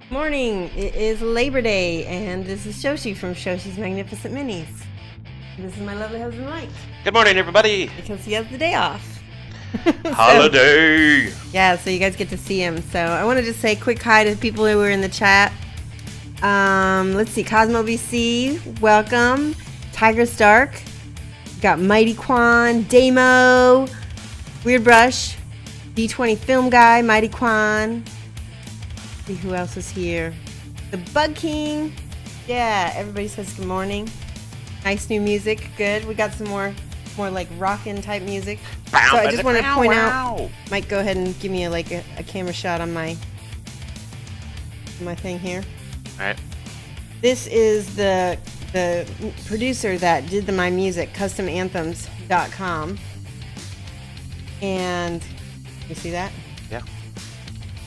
Morning. It is Labor Day, and this is Shoshie from Shoshie's Magnificent Minis. This is my lovely husband Mike Good morning, everybody. because he has the day off. Holiday. Yeah, so you guys get to see him. So I want to just say a quick hi to people who were in the chat. Let's see, Cosmo BC, welcome. Tiger Stark, got Mighty Quan, Damo, Weird Brush, D20 Film Guy, Mighty Quan. See who else is here. The Bug King. Yeah, everybody says good morning. Nice new music. Good. We got some more like rockin' type music. So I just want to point out. Mike, go ahead and give me a camera shot on my thing here. All right. This is the producer that did the My Music, customanthems.com. And you see that? Yeah.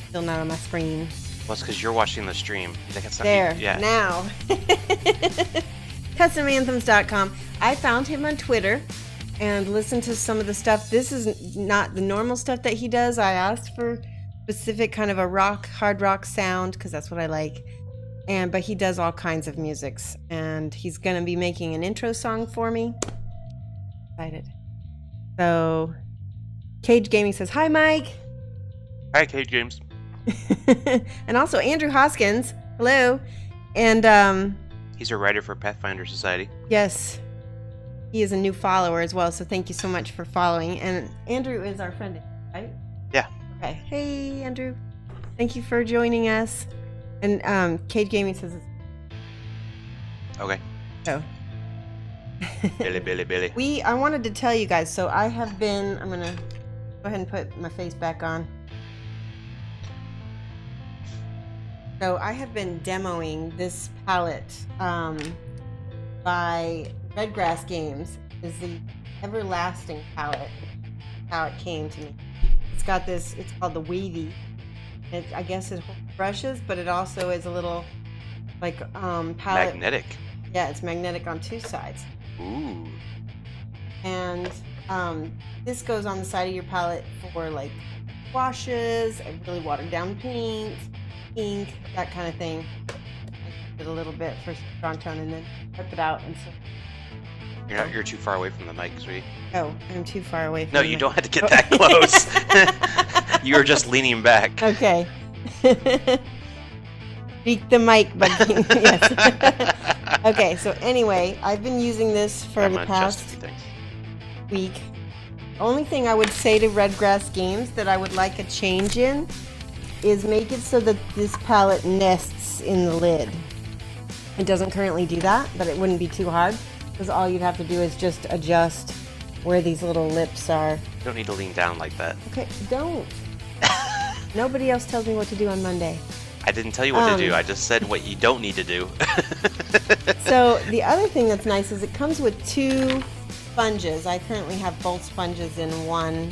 Still not on my screen. Well, it's because you're watching the stream. I think it's There, yeah. now. CustomAnthems.com. I found him on Twitter and listened to some of the stuff. This is not the normal stuff that he does. I asked for specific kind of a hard rock sound because that's what I like. But he does all kinds of musics, and he's gonna be making an intro song for me. Excited. So, Cage Gaming says, "Hi, Mike." Hi, Kate James. And also Andrew Hoskins, hello. And He's a writer for Pathfinder Society. yes, he is a new follower as well, so thank you so much for following. And Andrew is our friend, right? Yeah. Okay. Hey, Andrew. Thank you for joining us. And Cage Gaming says it's Okay. so. Billy. I wanted to tell you guys, so I'm gonna go ahead and put my face back on. So I have been demoing this palette by Redgrass Games. Is the Everlasting palette. How it came to me. It's got this. It's called the Wavy. I guess it holds brushes, but it also is a little like palette. Magnetic. Yeah, it's magnetic on two sides. Ooh. And this goes on the side of your palette for like washes, a really watered down paint, ink, that kind of thing. I did a little bit for strong tone and then rip it out. And so, You're too far away from the mic, sweetie. oh, I'm too far away from No, you don't have to get that close. You were just leaning back. Okay. Speak the mic, bugging. Yes. Okay, so anyway, I've been using this for I'm the gonna adjust a past few things. week. Only thing I would say to Redgrass Games that I would like a change in is make it so that this palette nests in the lid. It doesn't currently do that, but it wouldn't be too hard because all you'd have to do is just adjust where these little lips are. You don't need to lean down like that. Okay, don't. Nobody else tells me what to do on Monday. I didn't tell you what to do. I just said what you don't need to do. So the other thing that's nice is it comes with two sponges. I currently have both sponges in one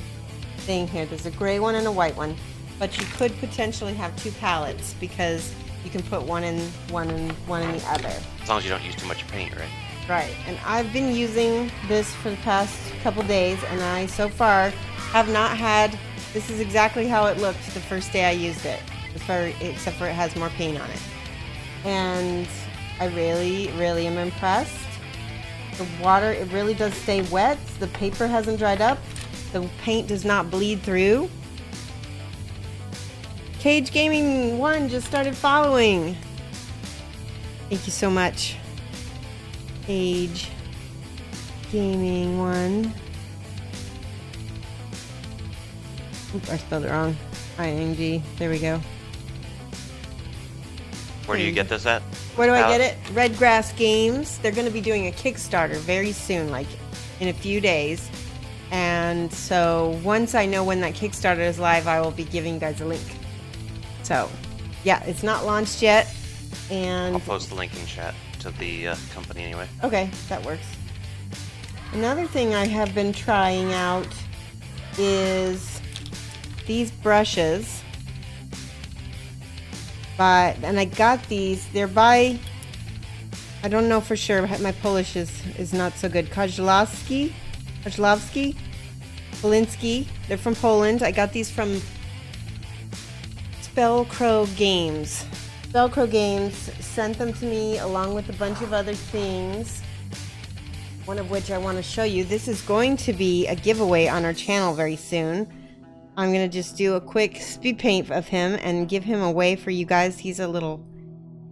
thing here. There's a gray one and a white one, but you could potentially have two palettes because you can put one in one and one in the other. As long as you don't use too much paint, right? Right. And I've been using this for the past couple days, and I so far have not had. This is exactly how it looked the first day I used it, except for it has more paint on it. And I really, really am impressed. The water, it really does stay wet. The paper hasn't dried up. The paint does not bleed through. Cage Gaming 1 just started following. Thank you so much. Cage Gaming 1. Oops, I spelled it wrong. ING. There we go. Where do you get this at? Where do I get it? Redgrass Games. They're going to be doing a Kickstarter very soon, like in a few days. And so once I know when that Kickstarter is live, I will be giving you guys a link. So, yeah, it's not launched yet. And I'll post the link in chat to the company anyway. okay, that works. Another thing I have been trying out is these brushes. And I got these. They're by, I don't know for sure. My Polish is not so good. Kozlowski, Polinski. They're from Poland. I got these from Spellcrow Games. Velcro Games sent them to me along with a bunch of other things. One of which I want to show you. This is going to be a giveaway on our channel very soon. I'm going to just do a quick speed paint of him and give him away for you guys. He's a little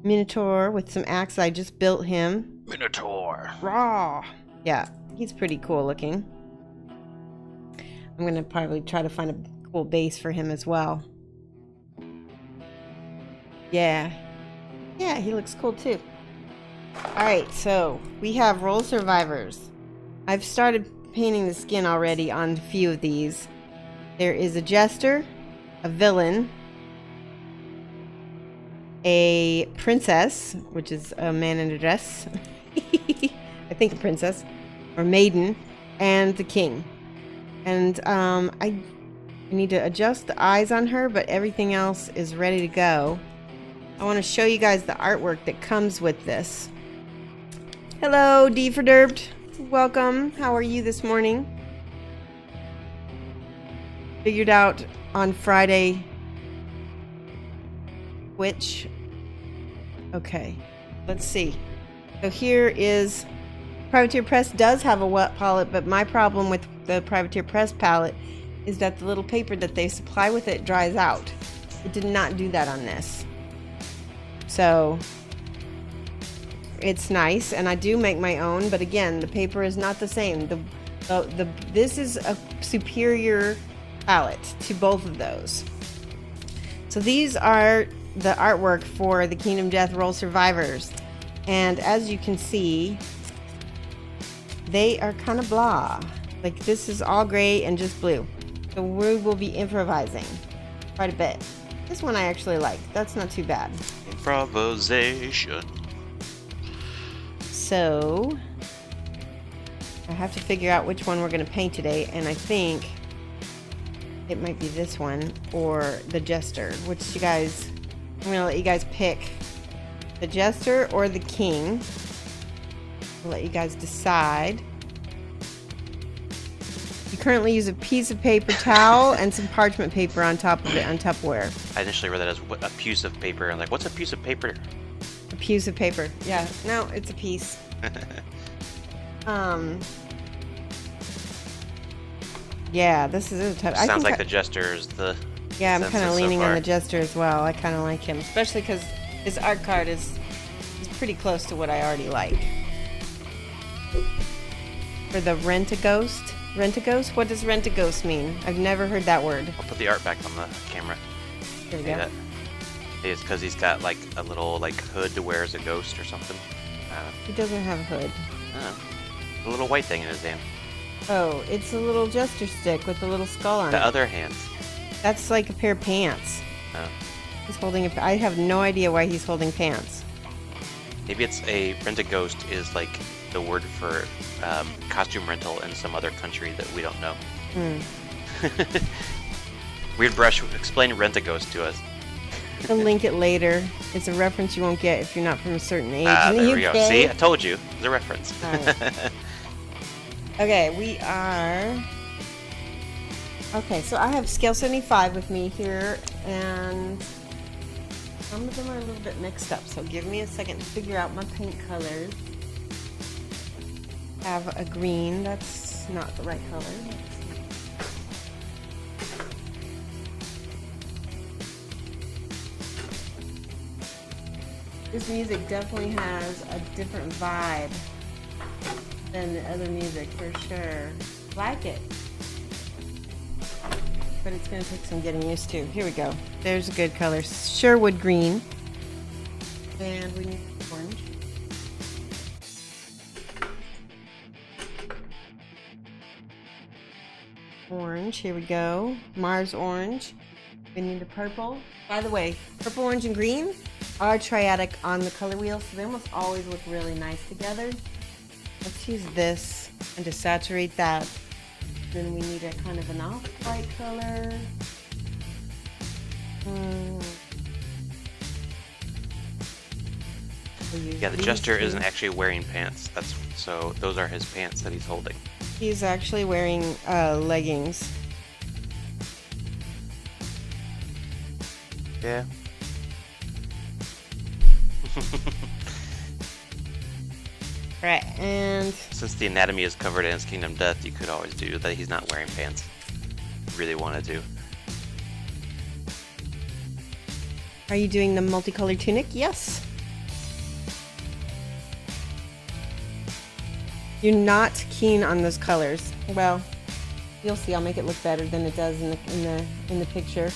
Minotaur with some axe. I just built him. Minotaur. Raw. Yeah, he's pretty cool looking. I'm going to probably try to find a cool base for him as well. Yeah. Yeah, he looks cool too. Alright, so we have Roll Survivors. I've started painting the skin already on a few of these. There is a Jester, a Villain, a Princess, which is a man in a dress. I think a princess, or maiden, and the King. And I need to adjust the eyes on her, but everything else is ready to go. I want to show you guys the artwork that comes with this. Hello, D for Derped. Welcome. How are you this morning? Figured out on Friday which. Okay, let's see. So here is Privateer Press does have a wet palette, but my problem with the Privateer Press palette is that the little paper that they supply with it dries out. It did not do that on this. So it's nice, and I do make my own, but again, the paper is not the same. This is a superior palette to both of those. So these are the artwork for the Kingdom Death Roll Survivors, and as you can see, they are kind of blah. Like, this is all gray and just blue. So we will be improvising quite a bit. This one I actually like. That's not too bad. Improvisation. So I have to figure out which one we're going to paint today, and I think it might be this one or the Jester, which you guys, I'm going to let you guys pick the Jester or the King. I'll let you guys decide. You currently use a piece of paper towel and some parchment paper on top of it on Tupperware. I initially read that as a piece of paper. I'm like, what's a piece of paper? A piece of paper. Yeah, no, it's a piece. Yeah, this is a tough. Sounds like the Jester is the. Yeah, I'm kind of leaning on the Jester as well. I kind of like him, especially because his art card is pretty close to what I already like. For the Rent-A-Ghost. Rent-A-Ghost? What does Rent-A-Ghost mean? I've never heard that word. I'll put the art back on the camera. There we go. It's because he's got like a little like hood to wear as a ghost or something. He doesn't have a hood. A little white thing in his hand. Oh, it's a little Jester stick with a little skull on it. The other hand. That's like a pair of pants. Oh. He's holding I have no idea why he's holding pants. Maybe it's a Rent-A-Ghost is like the word for costume rental in some other country that we don't know. Weird Brush, explain Rent-A-Ghost to us. I'll link it later. It's a reference you won't get if you're not from a certain age. There we go. See, I told you. It's a reference. Right. Okay, we are... Okay, so I have scale 75 with me here, and some of them are a little bit mixed up, so give me a second to figure out my paint colors. I have a green, that's not the right color. This music definitely has a different vibe than the other music, for sure. Like it. But it's going to take some getting used to. Here we go. There's a good color. Sherwood green. And we need orange. Orange. Here we go. Mars orange. We need a purple. By the way, purple, orange, and green are triadic on the color wheel, so they almost always look really nice together. Let's use this and to saturate that. Then we need a kind of an off-white color. Yeah, the Jester isn't actually wearing pants. So those are his pants that he's holding. He's actually wearing leggings. Yeah. Right, and Since the anatomy is covered in his Kingdom Death, you could always do that he's not wearing pants. If you really wanted to. are you doing the multicolored tunic? Yes. You're not keen on those colors. Well, you'll see. I'll make it look better than it does in the picture.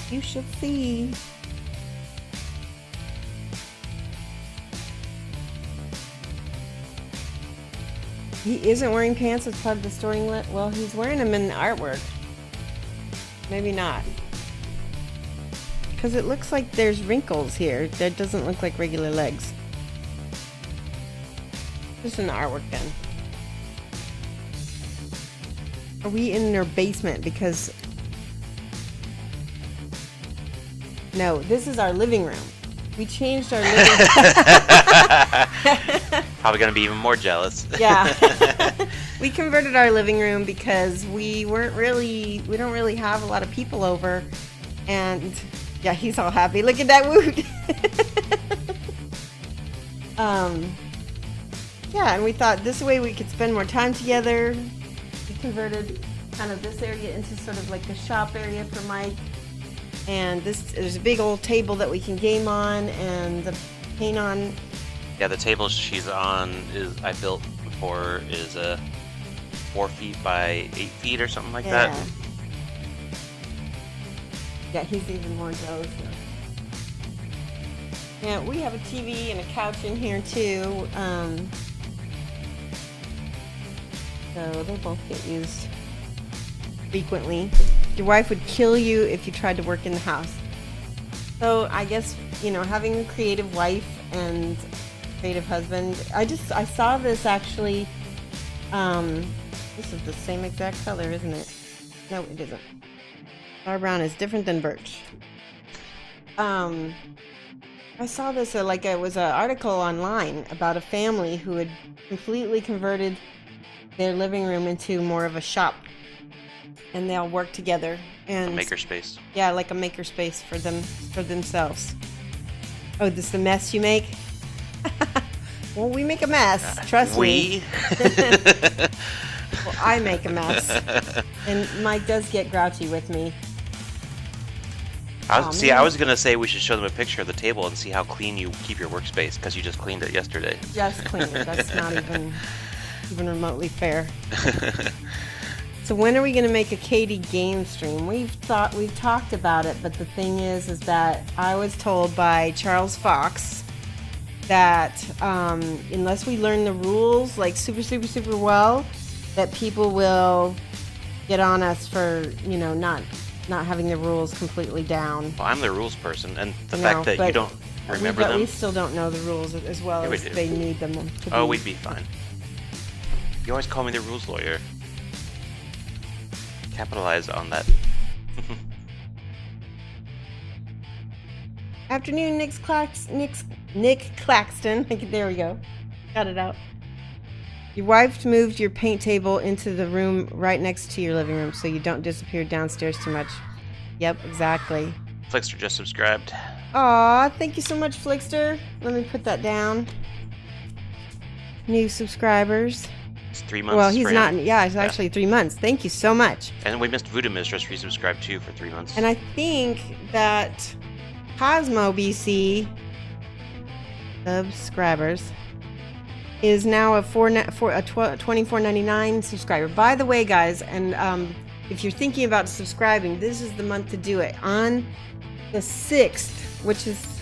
You shall see. He isn't wearing pants as part of the storing lit. Well, he's wearing them in the artwork. Maybe not. Because it looks like there's wrinkles here. That doesn't look like regular legs. Just in the artwork then. Are we in their basement? Because... No, this is our living room. We changed our living room. Probably gonna be even more jealous. Yeah. We converted our living room because we don't really have a lot of people over. And yeah, he's all happy. Look at that woot. Yeah, and we thought this way we could spend more time together. We converted kind of this area into sort of like the shop area for Mike. And there's a big old table that we can game on and paint on. Yeah, the table she's on I built before is 4 feet by 8 feet or something like that. Yeah, he's even more jealous. Yeah, we have a TV and a couch in here too. So they both get used frequently. Your wife would kill you if you tried to work in the house. So I guess, having a creative wife and creative husband, I saw this actually, this is the same exact color, isn't it? No, it isn't. Our brown is different than birch. I saw this, it was an article online about a family who had completely converted their living room into more of a shop. And they all work together. And a makerspace. Yeah, like a makerspace for themselves. Oh, this is the mess you make? Well, we make a mess. Trust me. Well, I make a mess. And Mike does get grouchy with me. I was going to say we should show them a picture of the table and see how clean you keep your workspace, because you just cleaned it yesterday. Just cleaned it. That's not even remotely fair. So when are we going to make a Katie game stream? We've talked about it, but the thing is that I was told by Charles Fox that unless we learn the rules like super, super, super well, that people will get on us for, not having the rules completely down. Well, I'm the rules person, and the fact that you don't remember them. We still don't know the rules as well as they need them to be. Oh, we'd be fine. You always call me the rules lawyer. Capitalize on that. Afternoon, Nick Claxton. There we go. Got it out. Your wife moved your paint table into the room right next to your living room so you don't disappear downstairs too much. Yep, exactly. Flickster just subscribed. Aw, thank you so much, Flickster. Let me put that down. New subscribers. It's 3 months. Well, he's not. Yeah, it's actually 3 months. Thank you so much. And we missed Voodoo Mistress resubscribed too for 3 months. And I think that Cosmo BC subscribers is now a $24.99 subscriber. By the way, guys, and if you're thinking about subscribing, this is the month to do it. On the 6th, which is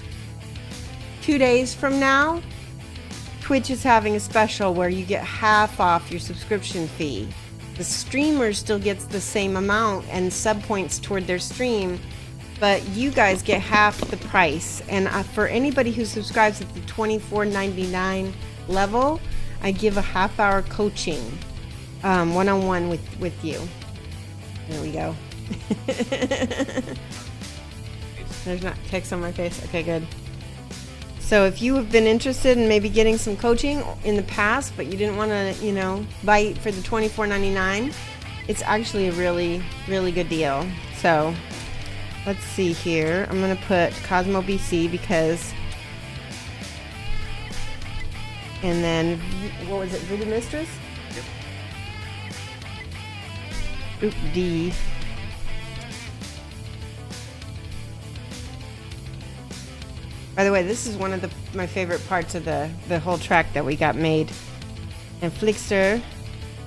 2 days from now, Twitch is having a special where you get half off your subscription fee. The streamer still gets the same amount and sub points toward their stream, but you guys get half the price. And for anybody who subscribes at the $24.99 level, I give a half-hour coaching one-on-one with you. There we go. There's not text on my face. Okay, good. So if you have been interested in maybe getting some coaching in the past, but you didn't want to, bite for the $24.99, it's actually a really, really good deal. So let's see here. I'm gonna put Cosmo BC because, and then what was it? Voodoo Mistress. Yep. Oop D. By the way, this is one of my favorite parts of the whole track that we got made. And Flickster,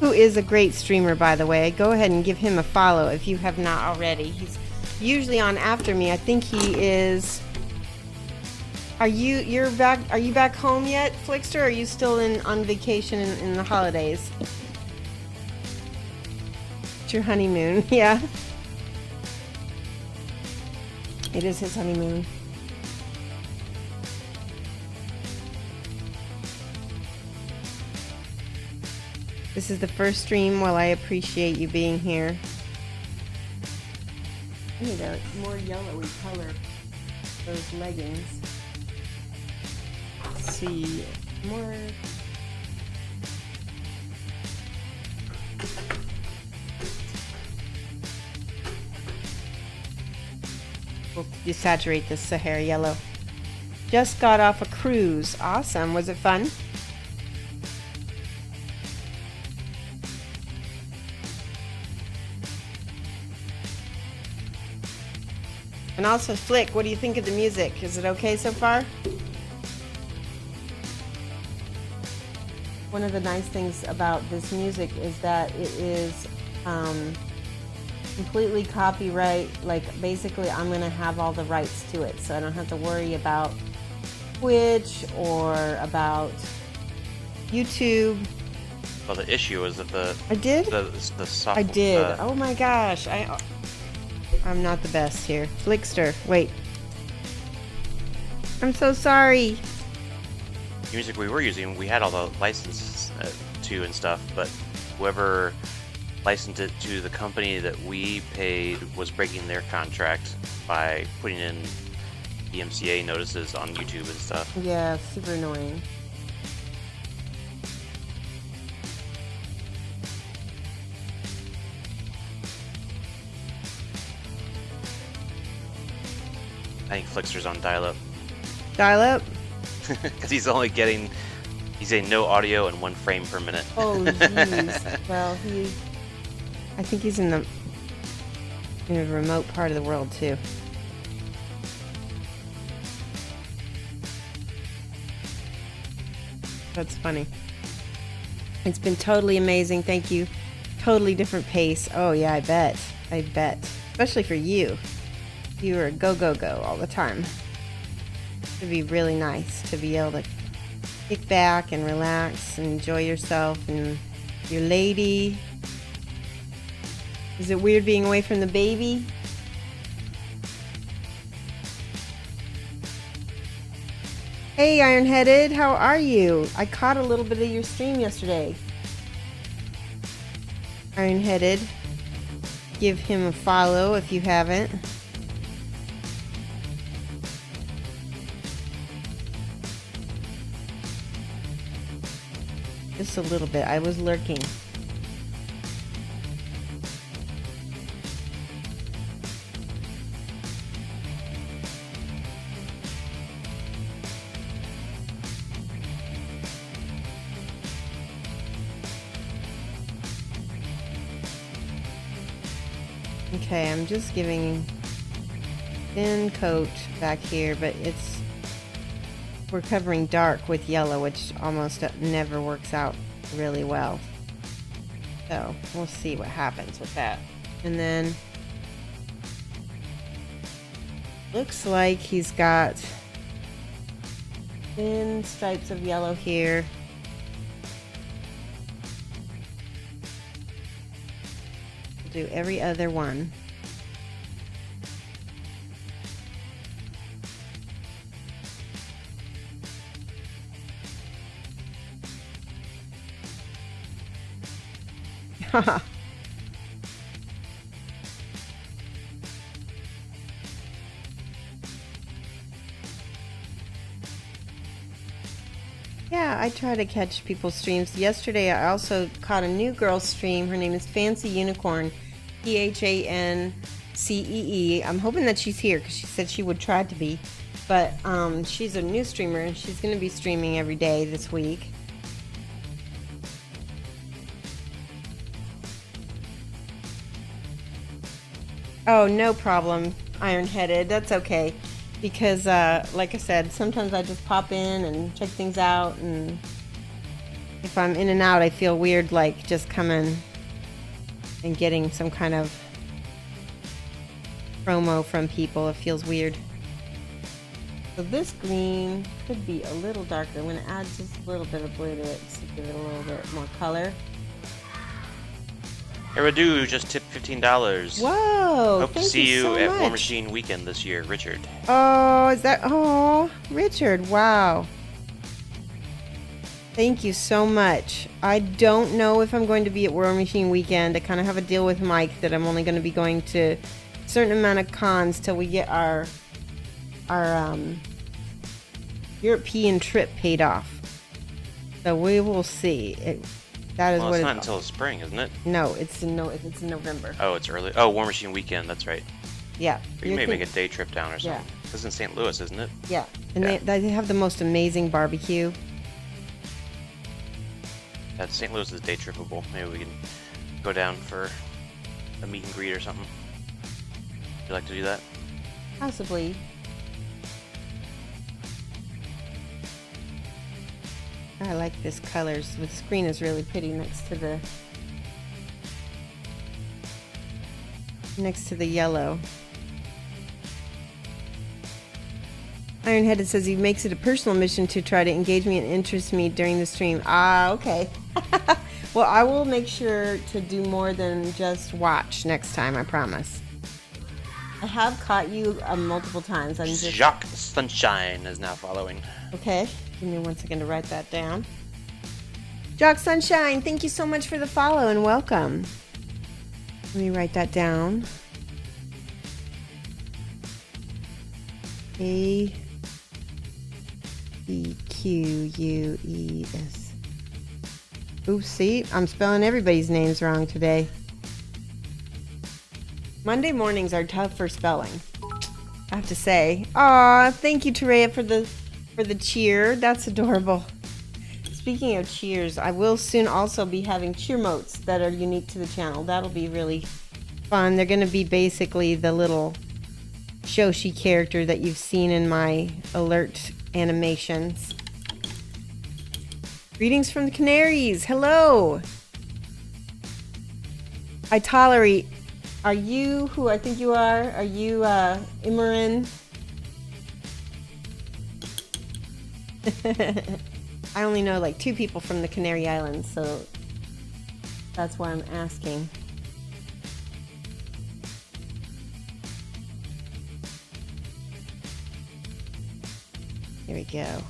who is a great streamer, by the way, go ahead and give him a follow if you have not already. He's usually on after me. I think he is. Are you back home yet, Flickster? Or are you still on vacation in the holidays? It's your honeymoon, yeah. It is his honeymoon. This is the first stream. Well, I appreciate you being here. I need a more yellowy color for those leggings. Let's see. More. We'll desaturate this Sahara yellow. Just got off a cruise. Awesome. Was it fun? And also, Flick, what do you think of the music? Is it okay so far? One of the nice things about this music is that it is completely copyright. Like, basically, I'm going to have all the rights to it, so I don't have to worry about Twitch or about YouTube. Well, the issue is that the software. I did. Oh my gosh! I'm not the best here. Flickster, wait. I'm so sorry. The music we were using, we had all the licenses to and stuff, but whoever licensed it to the company that we paid was breaking their contract by putting in DMCA notices on YouTube and stuff. Yeah, super annoying. I think Flickster's on dial-up. Dial-up? Because he's getting no audio and 1 frame per minute. Oh, jeez. Well, I think he's in a remote part of the world, too. That's funny. It's been totally amazing. Thank you. Totally different pace. Oh, yeah, I bet. Especially for you. You are go, go, go all the time. It'd be really nice to be able to kick back and relax and enjoy yourself and your lady. Is it weird being away from the baby? Hey, Ironheaded, how are you? I caught a little bit of your stream yesterday. Ironheaded, give him a follow if you haven't. Just a little bit. I was lurking. Okay, I'm just giving thin coat back here, but we're covering dark with yellow, which almost never works out really well. So we'll see what happens with that. And then looks like he's got thin stripes of yellow here. We'll do every other one. Yeah, I try to catch people's streams. Yesterday I also caught a new girl's stream. Her name is Fancy Unicorn, PHANCY CEE. I'm hoping that she's here because she said she would try to be. But she's a new streamer and she's going to be streaming every day this week. Oh, no problem, Iron-Headed. That's okay. Because, like I said, sometimes I just pop in and check things out. And if I'm in and out, I feel weird, like just coming and getting some kind of promo from people. It feels weird. So this green could be a little darker. I'm going to add just a little bit of blue to it to give it a little bit more color. Eradu just tipped $15. Whoa! Hope to see you so at much. War Machine Weekend this year, Richard. Oh, is that... Oh, Richard, wow. Thank you so much. I don't know if I'm going to be at War Machine Weekend. I kind of have a deal with Mike that I'm only going to be going to a certain amount of cons till we get our European trip paid off. So we will see. That is well, what it's not until spring, isn't it? No, it's in November. Oh, it's early. Oh, War Machine Weekend. That's right. Yeah. Or you may make a day trip down or something. Yeah. This is in St. Louis, isn't it? Yeah, and they have the most amazing barbecue. St. Louis is day trippable. Maybe we can go down for a meet and greet or something. Would you like to do that? Possibly. I like this colors. The screen is really pretty next to the yellow. Ironheaded says he makes it a personal mission to try to engage me and interest me during the stream. Ah, okay. Well, I will make sure to do more than just watch next time, I promise. I have caught you multiple times. I'm just... Jacques Sunshine is now following. Okay, give me 1 second to write that down. Jock Sunshine, thank you so much for the follow and welcome. Let me write that down. A-E-Q-U-E-S. Oops, see, I'm spelling everybody's names wrong today. Monday mornings are tough for spelling, I have to say. Aw, thank you, Terea, for the cheer. That's adorable. Speaking of cheers, I will soon also be having cheer motes that are unique to the channel. That'll be really fun. They're going to be basically the little Shoshie character that you've seen in my alert animations. Greetings from the Canaries. Hello. I tolerate. Are you who I think you are? Are you Imran? I only know like 2 people from the Canary Islands, so that's why I'm asking. Here we go.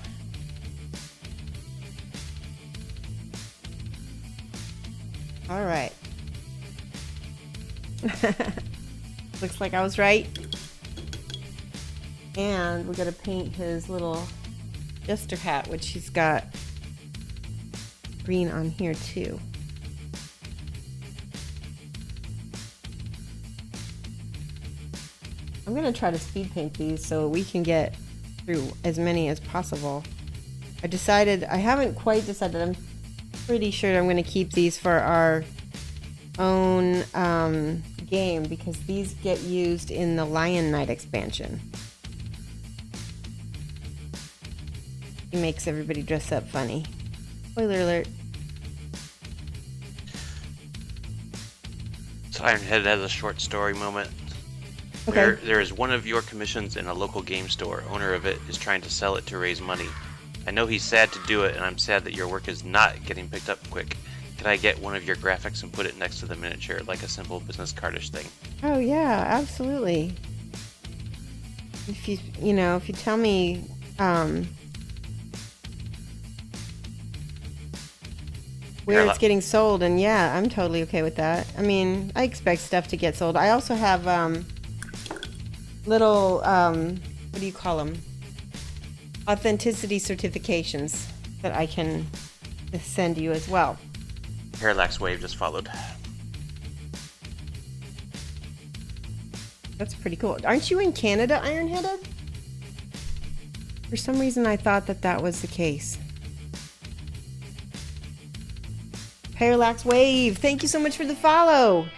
All right. Looks like I was right. And we're gonna paint his little jester hat, which he's got green on here too. I'm gonna try to speed paint these so we can get through as many as possible. I haven't quite decided. I'm pretty sure I'm gonna keep these for our own game because these get used in the Lion Knight expansion. It makes everybody dress up funny. Spoiler alert. So Ironhead has a short story moment. Okay. There is one of your commissions in a local game store. Owner of it is trying to sell it to raise money. I know he's sad to do it, and I'm sad that your work is not getting picked up quick. Can I get one of your graphics and put it next to the miniature, like a simple business cardish thing? Oh yeah, absolutely. If you tell me where it's getting sold, and yeah, I'm totally okay with that. I mean, I expect stuff to get sold. I also have little what do you call them? Authenticity certifications that I can send you as well. Parallax Wave just followed. That's pretty cool. Aren't you in Canada, Ironheaded? For some reason, I thought that was the case. Parallax Wave, thank you so much for the follow.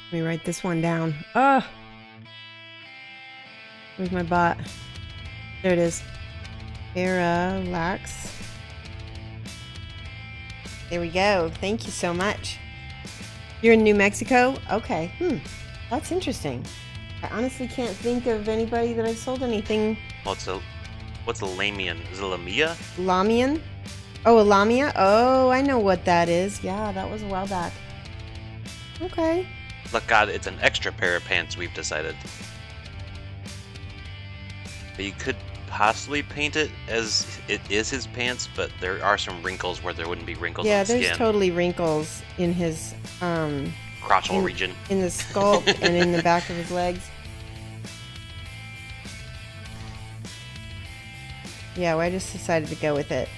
Let me write this one down. Oh, where's my bot? There it is. Parallax. There we go. Thank you so much. You're in New Mexico? Okay. That's interesting. I honestly can't think of anybody that I've sold anything. What's a Lamian? Is it Lamia? Lamian? Oh, a Lamia? Oh, I know what that is. Yeah, that was a while back. Okay. Look, God, it's an extra pair of pants, we've decided. But you could possibly paint it as it is his pants, but there are some wrinkles where there wouldn't be wrinkles on the skin. Yeah, there's totally wrinkles in his crotchal region. In the sculpt and in the back of his legs. Yeah, well, I just decided to go with it.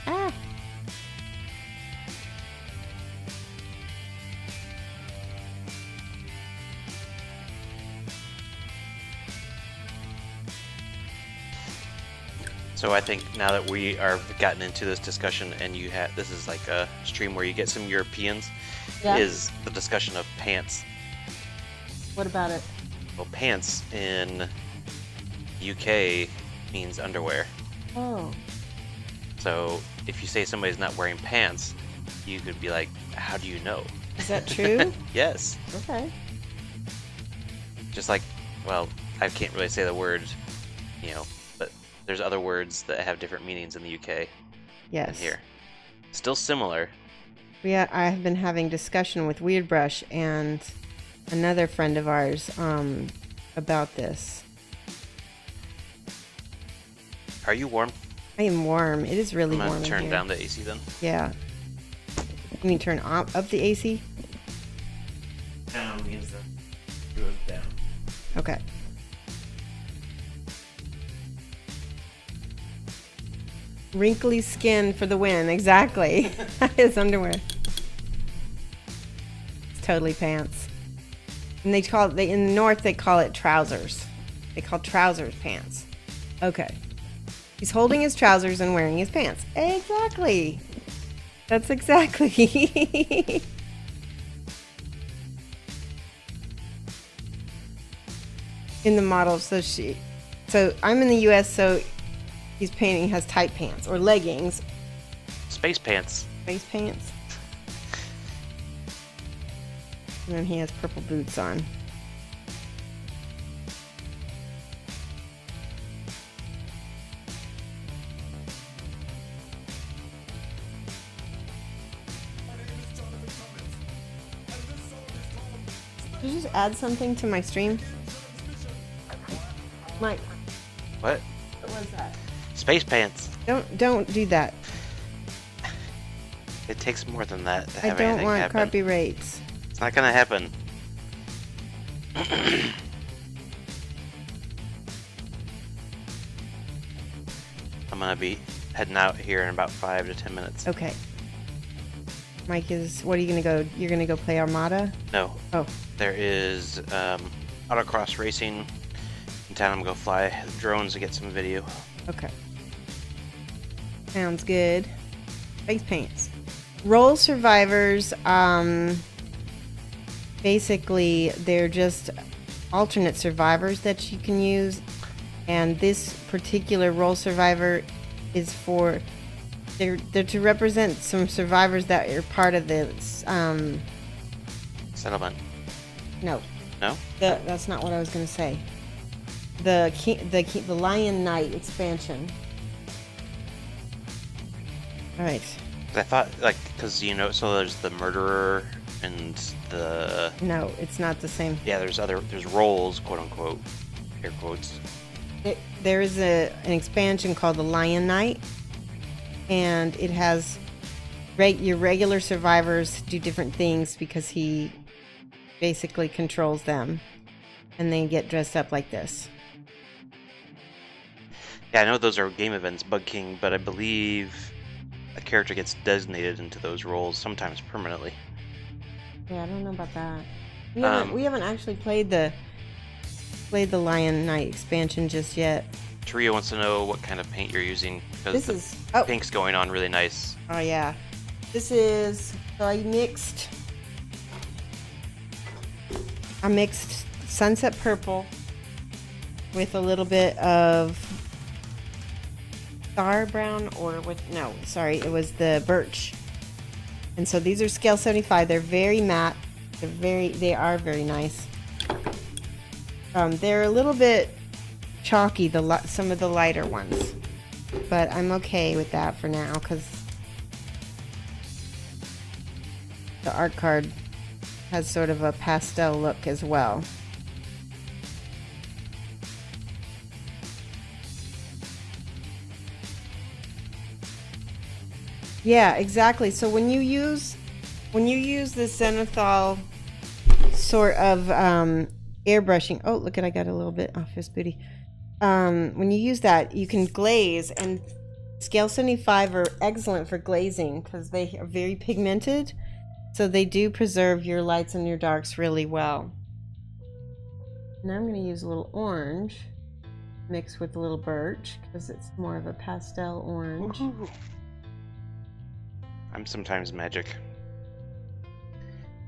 Ah. So I think now that we are gotten into this discussion, and this is like a stream where you get some Europeans, is the discussion of pants. What about it? Well, pants in UK means underwear. Oh. So if you say somebody's not wearing pants, you could be like, how do you know? Is that true? Yes. Okay. Just like, well, I can't really say the word, but there's other words that have different meanings in the UK. Yes. Than here. Still similar. Yeah, I have been having discussion with Weirdbrush and another friend of ours about this. Are you warm? I am warm. It is really warm. I'm gonna turn down the AC then. Yeah. You mean turn up the AC? Down means that it goes down. Okay. Wrinkly skin for the win. Exactly. His underwear. It's totally pants. And in the North, they call it trousers. They call trousers pants. Okay. He's holding his trousers and wearing his pants. Exactly. That's exactly. In the model, so I'm in the US, so he's painting has tight pants or leggings. Space pants. Space pants. And then he has purple boots on. Did you just add something to my stream? Mike. What? What was that? Space pants. Don't do that. It takes more than that to I have don't anything want happen. copyrights. It's not gonna happen. I'm gonna be heading out here in about 5 to 10 minutes. Okay. Mike what are you gonna go? You're gonna go play Armada? No. Oh. There is autocross racing in town. I'm gonna go fly drones to get some video. Okay. Sounds good. Face paints. Roll survivors, basically they're just alternate survivors that you can use, and this particular role survivor is for they're to represent some survivors that are part of the Settlement. No. No? That's not what I was going to say. The Lion Knight expansion. All right. I thought, because, so there's the murderer and the... No, it's not the same. Yeah, there's roles, quote unquote, air quotes. There is an expansion called the Lion Knight, and it has your regular survivors do different things because he basically controls them, and they get dressed up like this. Yeah, I know those are game events, Bug King, but I believe a character gets designated into those roles, sometimes permanently. Yeah, I don't know about that. We haven't actually played the Lion Knight expansion just yet. Taria wants to know what kind of paint you're using, because This the is pink's going on really nice. oh yeah. This is so I mixed Sunset Purple with a little bit of Star Brown, or with it was the Birch. And so these are scale 75. They're very matte. They are very nice. They're a little bit chalky, some of the lighter ones, but I'm okay with that for now because the art card has sort of a pastel look as well. Yeah, exactly. So when you use this zenithal sort of airbrushing, oh look at, I got a little bit off his booty. When you use that, you can glaze, and scale 75 are excellent for glazing because they are very pigmented, so they do preserve your lights and your darks really well. Now I'm going to use a little orange mixed with a little birch because it's more of a pastel orange. Woohoo. I'm sometimes magic.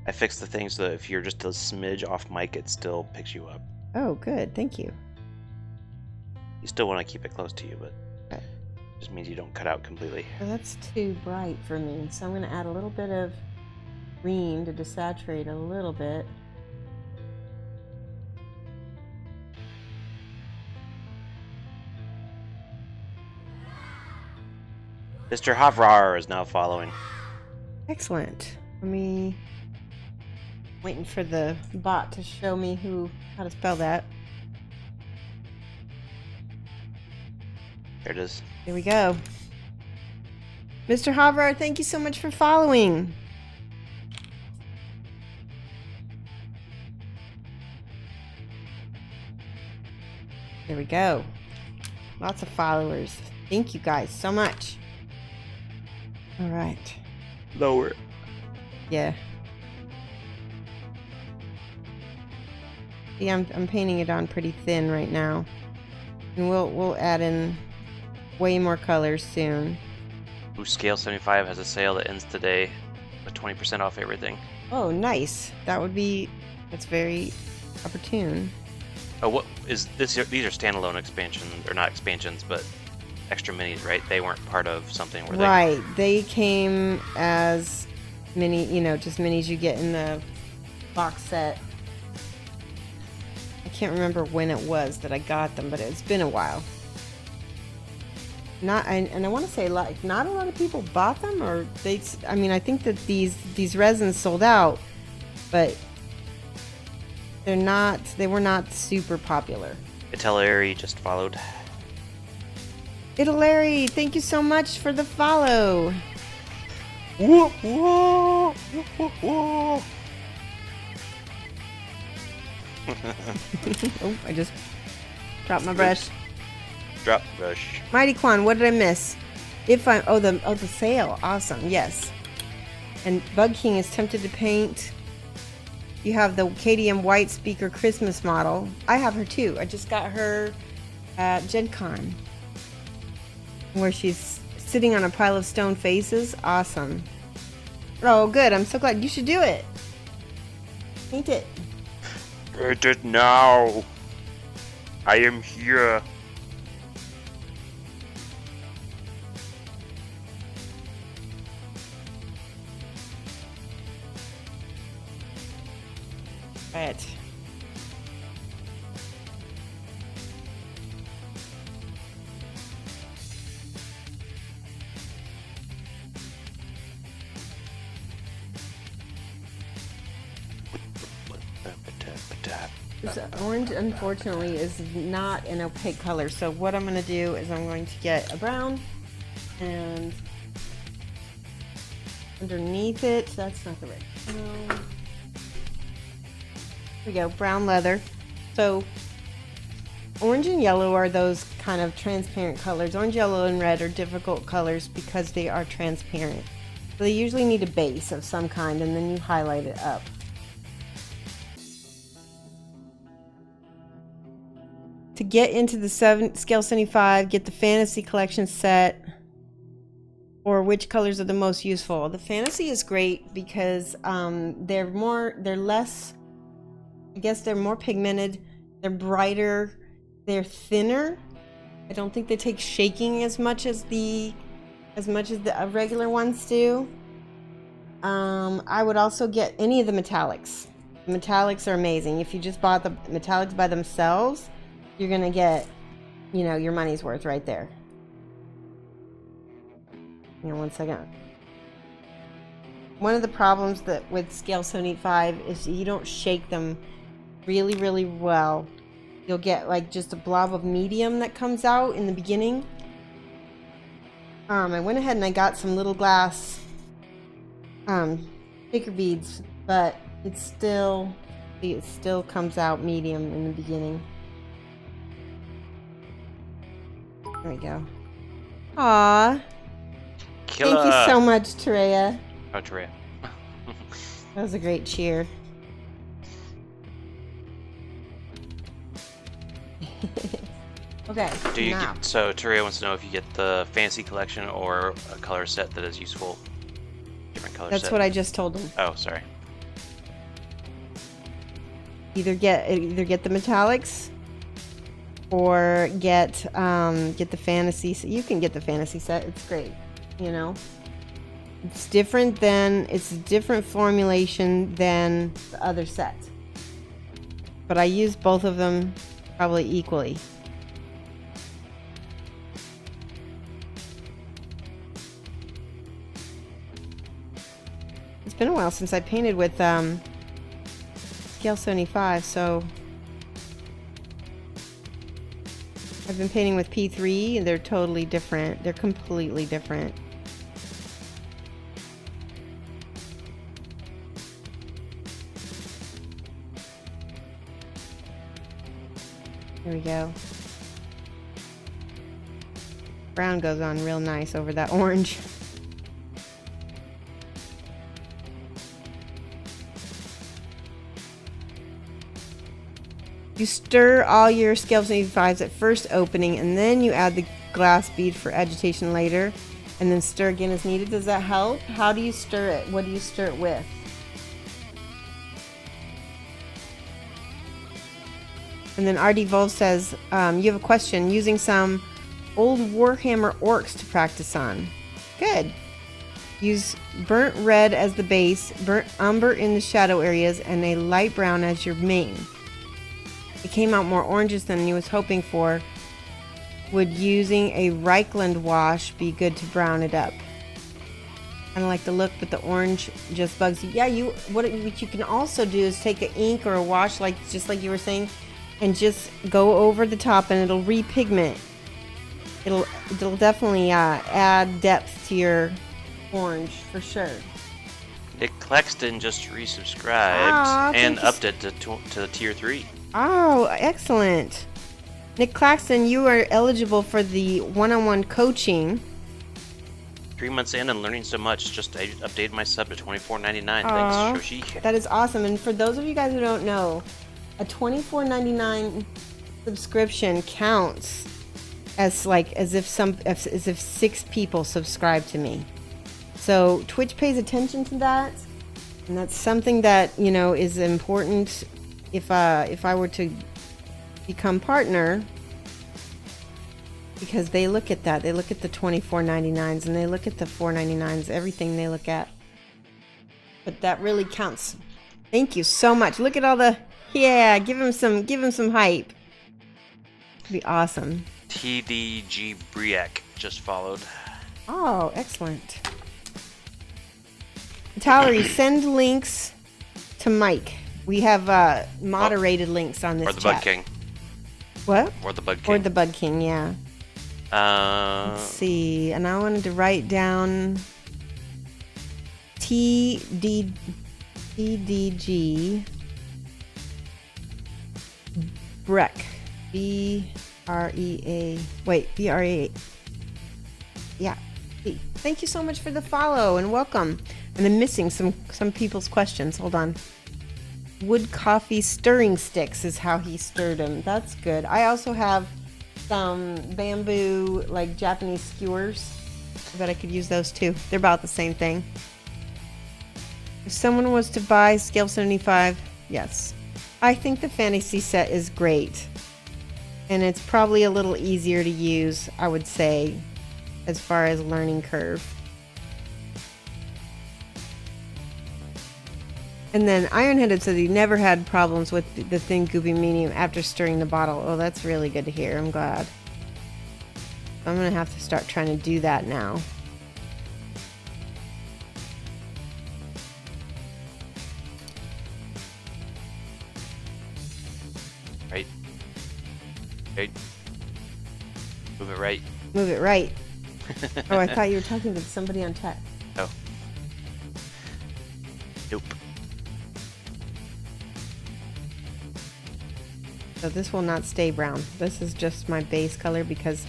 I fixed the thing so that if you're just a smidge off mic, it still picks you up. Oh, good. Thank you. You still want to keep it close to you, but okay. It just means you don't cut out completely. Well, that's too bright for me, so I'm going to add a little bit of green to desaturate a little bit. Mr. Havrar is now following. Excellent. Waiting for the bot to show me how to spell that. There it is. There we go. Mr. Havrar, thank you so much for following. There we go. Lots of followers. Thank you guys so much. All right. Lower. Yeah. See, I'm painting it on pretty thin right now, and we'll add in way more colors soon. Ooh, Scale 75 has a sale that ends today with 20% off everything. Oh, nice. That's very opportune. Oh, what is this? These are standalone expansions, or not expansions, but extra minis, right? They weren't part of something, were they? Right. They came as mini, just minis you get in the box set. I can't remember when it was that I got them, but it's been a while. And I want to say, like, not a lot of people bought them, or I think that these resins sold out, but they were not super popular. Italeri just followed. Italeri, thank you so much for the follow. Whoa, whoa, whoa, whoa. Oh, I just dropped my brush. Drop brush. Mighty Quan, what did I miss? The sale. Awesome, yes. And Bug King is tempted to paint. You have the KDM White Speaker Christmas model. I have her too. I just got her at Gen Con, where she's sitting on a pile of stone faces. Awesome. Oh, good. I'm so glad. You should do it. Paint it. Paint it now. I am here. Right. This orange, unfortunately, is not an opaque color. So what I'm going to do is I'm going to get a brown, and underneath it, that's not the right color. Here we go, brown leather. So Orange and yellow are those kind of transparent colors. Orange, yellow, and red are difficult colors because they are transparent. So they usually need a base of some kind, and then you highlight it up. To get into the Scale 75, get the Fantasy Collection set, or which colors are the most useful. The Fantasy is great because they're less, I guess they're more pigmented, they're brighter, they're thinner. I don't think they take shaking as much as the regular ones do. I would also get any of the metallics. The metallics are amazing. If you just bought the metallics by themselves, you're gonna get, you know, your money's worth right there. Hang on one second. One of the problems that with Scale 75 is you don't shake them really, really well. You'll get like just a blob of medium that comes out in the beginning. I went ahead and I got some little glass shaker beads, but it still comes out medium in the beginning. There we go. Aww. Killer. Thank you so much, Terea. Oh, Terea. That was a great cheer. Okay. So Terea wants to know if you get the Fantasy Collection or a color set that is useful. Different color set. That's what I just told him. Oh, sorry. Either get the metallics or get the fantasy. You can get the fantasy set. It's great. You know, it's a different formulation than the other set. But I use both of them probably equally. It's been a while since I painted with Scale 75, so I've been painting with P3 and they're totally different. They're completely different. Here we go. Brown goes on real nice over that orange. You stir all your Scale 75s at first opening, and then you add the glass bead for agitation later, and then stir again as needed. Does that help? How do you stir it? What do you stir it with? And then RD Volv says, you have a question. Using some old Warhammer orcs to practice on. Good. Use burnt red as the base, burnt umber in the shadow areas, and a light brown as your main. It came out more oranges than he was hoping for. Would using a Reichland wash be good to brown it up? Kind of like the look, but the orange just bugs you. Yeah, what you can also do is take an ink or a wash, just like you were saying, and just go over the top, and it'll repigment. It'll definitely add depth to your orange for sure. Nick Claxton just resubscribed and upped it to tier 3. Oh, excellent. Nick Claxton, you are eligible for the one-on-one coaching. 3 months in and learning so much. Just updated my sub to $24.99. Thanks, Shoshie. That is awesome. And for those of you guys who don't know, a $24.99 subscription counts as if 6 people subscribe to me. So Twitch pays attention to that, and that's something that, you know, is important. If I were to become partner, because they look at that, they look at the $24.99s and they look at the $4.99s, everything they look at. But that really counts. Thank you so much. Look at all the give him some hype. It'd be awesome. TDG Briac just followed. Oh, excellent. Tallery, send links to Mike. We have moderated links on this or the chat. Bug King. What? Or the Bug King. Or the Bug King, yeah. Let's see. And I wanted to write down TDG Breck. B-R-E-A. Wait, B-R-E-A. Yeah. Thank you so much for the follow and welcome. And I'm missing some people's questions. Hold on. Wood coffee stirring sticks is how he stirred them. That's good. I also have some bamboo, like Japanese skewers. I bet I could use those too. They're about the same thing. If someone was to buy Scale 75, yes. I think the fantasy set is great. And it's probably a little easier to use, I would say, as far as learning curve. And then Ironheaded says he never had problems with the thin goopy medium after stirring the bottle. Oh, that's really good to hear. I'm glad. I'm going to have to start trying to do that now. Right. Right. Move it right. Move it right. Oh, I thought you were talking to somebody on chat. Oh. Nope. So this will not stay brown. This is just my base color because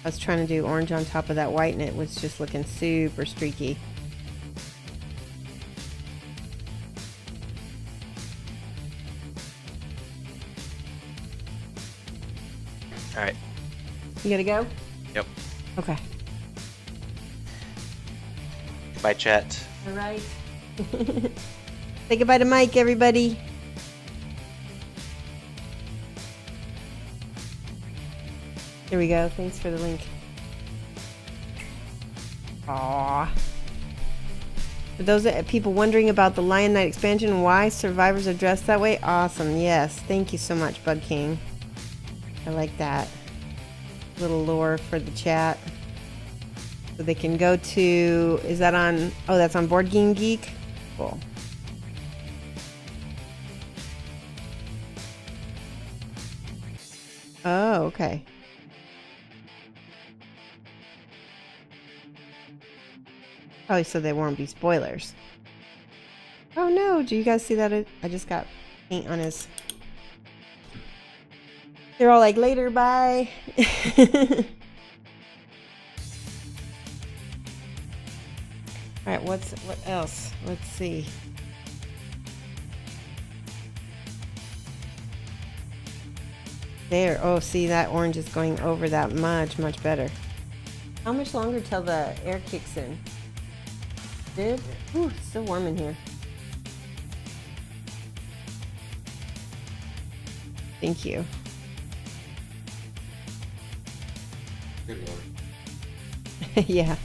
I was trying to do orange on top of that white and it was just looking super streaky. All right. You gotta go? Yep. Okay. Goodbye, chat. All right. Say goodbye to Mike, everybody. There we go. Thanks for the link. Aww. For those people wondering about the Lion Knight expansion and why survivors are dressed that way, awesome. Yes. Thank you so much, Bug King. I like that. Little lore for the chat. So they can go to... Is that on... Oh, that's on Board Game Geek? Cool. Oh, okay. Oh, so they won't be spoilers. Oh no, do you guys see that? I just got paint on his... They're all like, later, bye. Alright, what else? Let's see. There. Oh, see, that orange is going over that much, much better. How much longer till the air kicks in? Good? Ooh, it's still warm in here. Thank you. Good Lord. Yeah.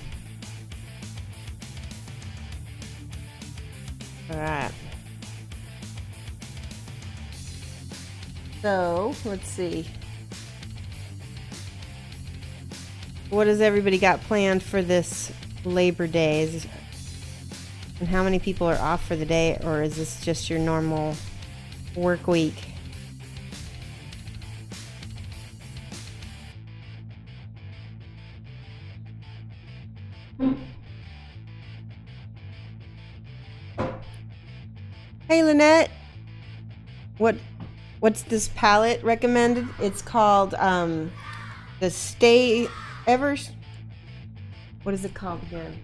Alright. So, let's see. What has everybody got planned for this Labor Day? And how many people are off for the day? Or is this just your normal work week? Hey Lynette, what's this palette recommended? It's called the Stay Ever. What is it called again?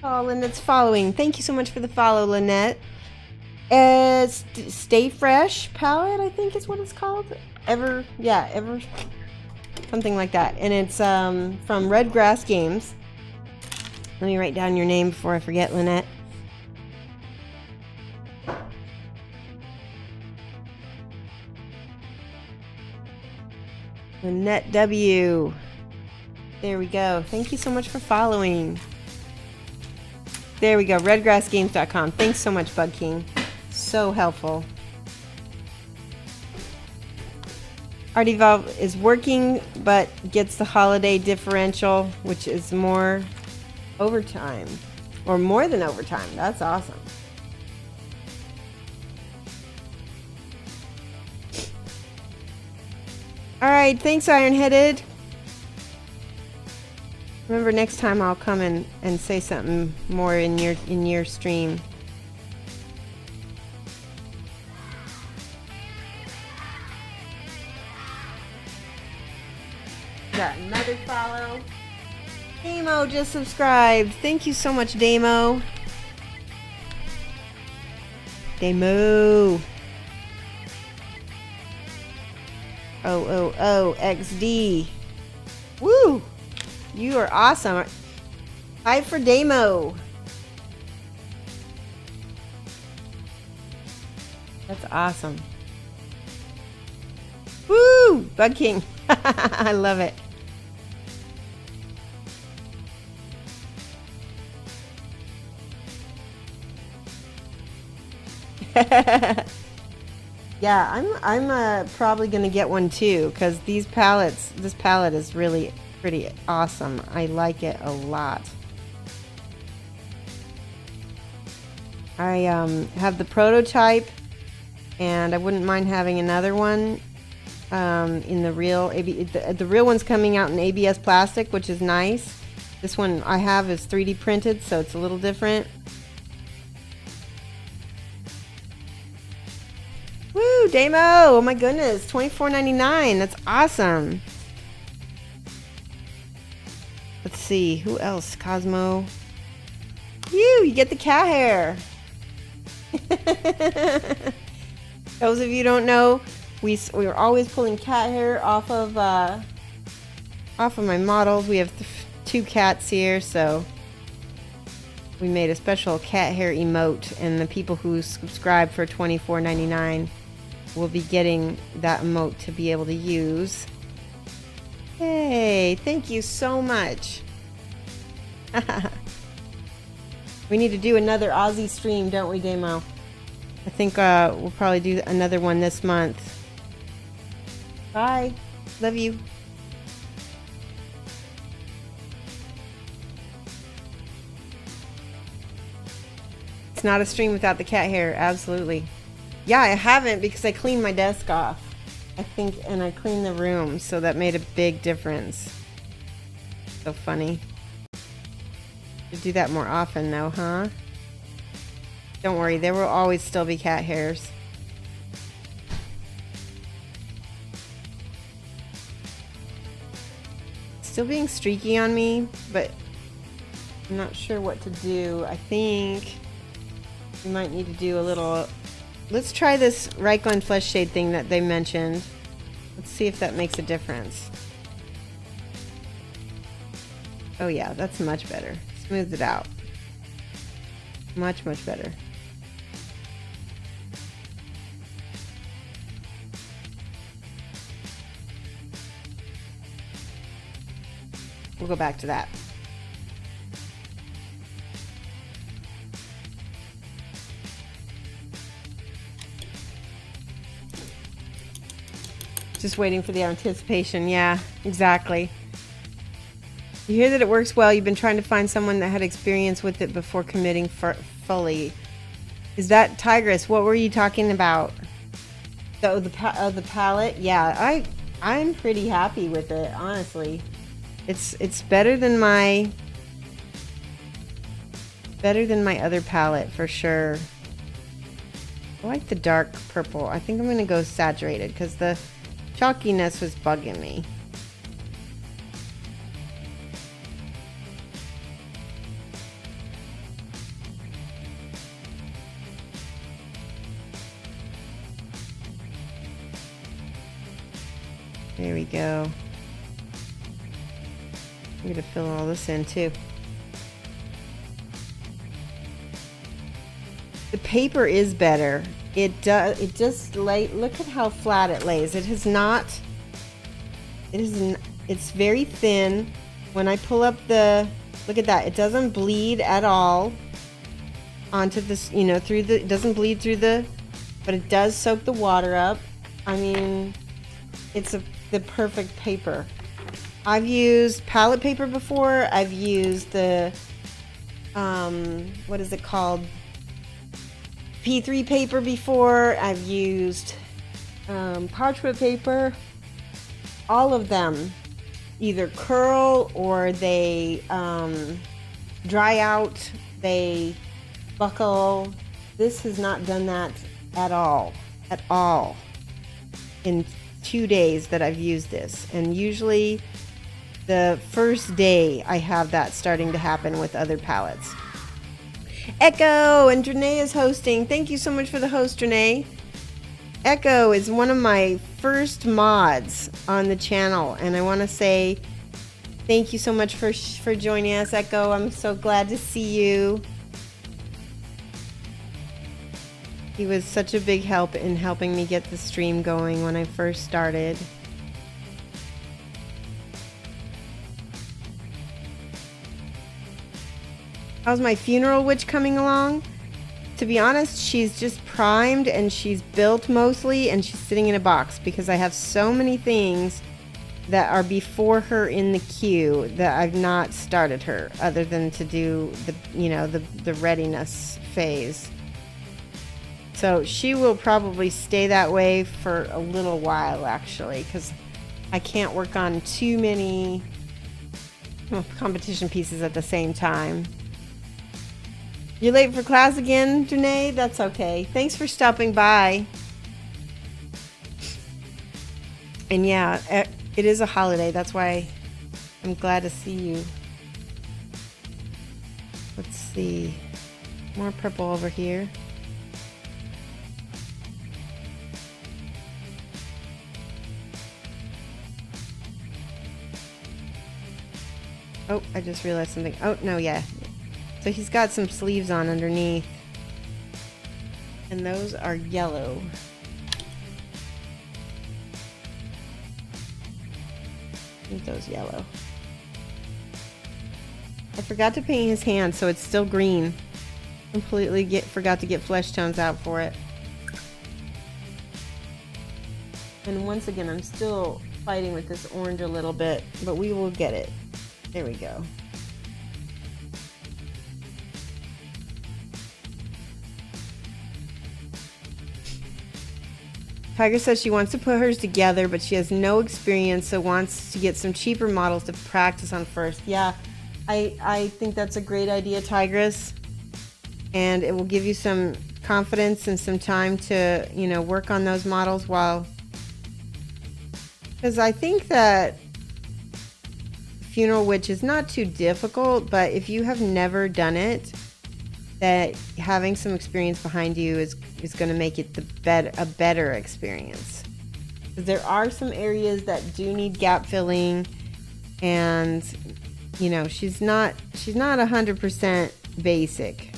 Oh, Lynette's following. Thank you so much for the follow, Lynette. Stay Fresh palette, I think is what it's called. Ever, something like that. And it's from Red Grass Games. Let me write down your name before I forget, Lynette. Lynette W. There we go. Thank you so much for following. There we go. Redgrassgames.com. Thanks so much, Bug King. So helpful. Art Evolve is working, but gets the holiday differential, which is more overtime. Or more than overtime. That's awesome. Alright, thanks Ironheaded. Remember next time I'll come and say something more in your stream. another follow. Damo just subscribed. Thank you so much, Damo. Damo. Oh, XD. Woo! You are awesome. Hi for Damo. That's awesome. Woo! Bug King. I love it. Yeah, I'm probably gonna get one too, because this palette is really pretty awesome. I like it a lot. I have the prototype, and I wouldn't mind having another one in the real the real one's coming out in ABS plastic, which is nice. This one I have is 3D printed, so it's a little different. Woo, Damo! Oh my goodness, $24.99. That's awesome. Let's see, who else? Cosmo. You get the cat hair. Those of you who don't know, we were always pulling cat hair off of my models. We have two cats here, so we made a special cat hair emote, and the people who subscribe for $24.99 will be getting that emote to be able to use. Hey, thank you so much. We need to do another Aussie stream, don't we, Damo? I think we'll probably do another one this month. Bye. Love you. It's not a stream without the cat hair, absolutely. Yeah, I haven't, because I cleaned my desk off, I think, and I cleaned the room, so that made a big difference. So funny. Should do that more often though, huh? Don't worry, there will always still be cat hairs. Still being streaky on me, but I'm not sure what to do. I think we might need to do a little... Let's try this Raycon Flesh Shade thing that they mentioned. Let's see if that makes a difference. Oh yeah, that's much better. Smooth it out. Much, much better. We'll go back to that. Just waiting for the anticipation. Yeah, exactly. You hear that it works well. You've been trying to find someone that had experience with it before committing fully. Is that Tigress? What were you talking about? The palette? Yeah, I'm pretty happy with it, honestly. It's better than my other palette for sure. I like the dark purple. I think I'm gonna go saturated because the chalkiness was bugging me. There we go. I'm gonna fill all this in too. The paper is better. It does. It just look at how flat it lays. It has not. It is. It's very thin. When I pull up the, look at that. It doesn't bleed at all onto this. You know, through the. It doesn't bleed through the, but it does soak the water up. I mean, it's the perfect paper. I've used palette paper before. I've used the, what is it called? P3 paper before. I've used parchment paper. All of them either curl or they dry out, they buckle. This has not done that at all in 2 days that I've used this. And usually the first day I have that starting to happen with other palettes. Echo and Drenay is hosting. Thank you so much for the host, Drenay. Echo is one of my first mods on the channel, and I want to say thank you so much for joining us, Echo. I'm so glad to see you. He was such a big help in helping me get the stream going when I first started. How's my funeral witch coming along? To be honest, she's just primed and she's built mostly, and she's sitting in a box because I have so many things that are before her in the queue that I've not started her, other than to do the readiness phase. So she will probably stay that way for a little while, actually, because I can't work on too many competition pieces at the same time. You're late for class again, Danae? That's okay. Thanks for stopping by. And yeah, it is a holiday. That's why I'm glad to see you. Let's see. More purple over here. Oh, I just realized something. Oh, no, yeah. So he's got some sleeves on underneath. And those are yellow. I think those yellow. I forgot to paint his hand, so it's still green. Completely forgot to get flesh tones out for it. And once again, I'm still fighting with this orange a little bit, but we will get it. There we go. Tiger says she wants to put hers together, but she has no experience, so wants to get some cheaper models to practice on first. Yeah, I think that's a great idea, Tigress. And it will give you some confidence and some time to, work on those models while... Because I think that Funeral Witch is not too difficult, but if you have never done it, that having some experience behind you is going to make it a better experience. There are some areas that do need gap filling, and she's not 100% basic.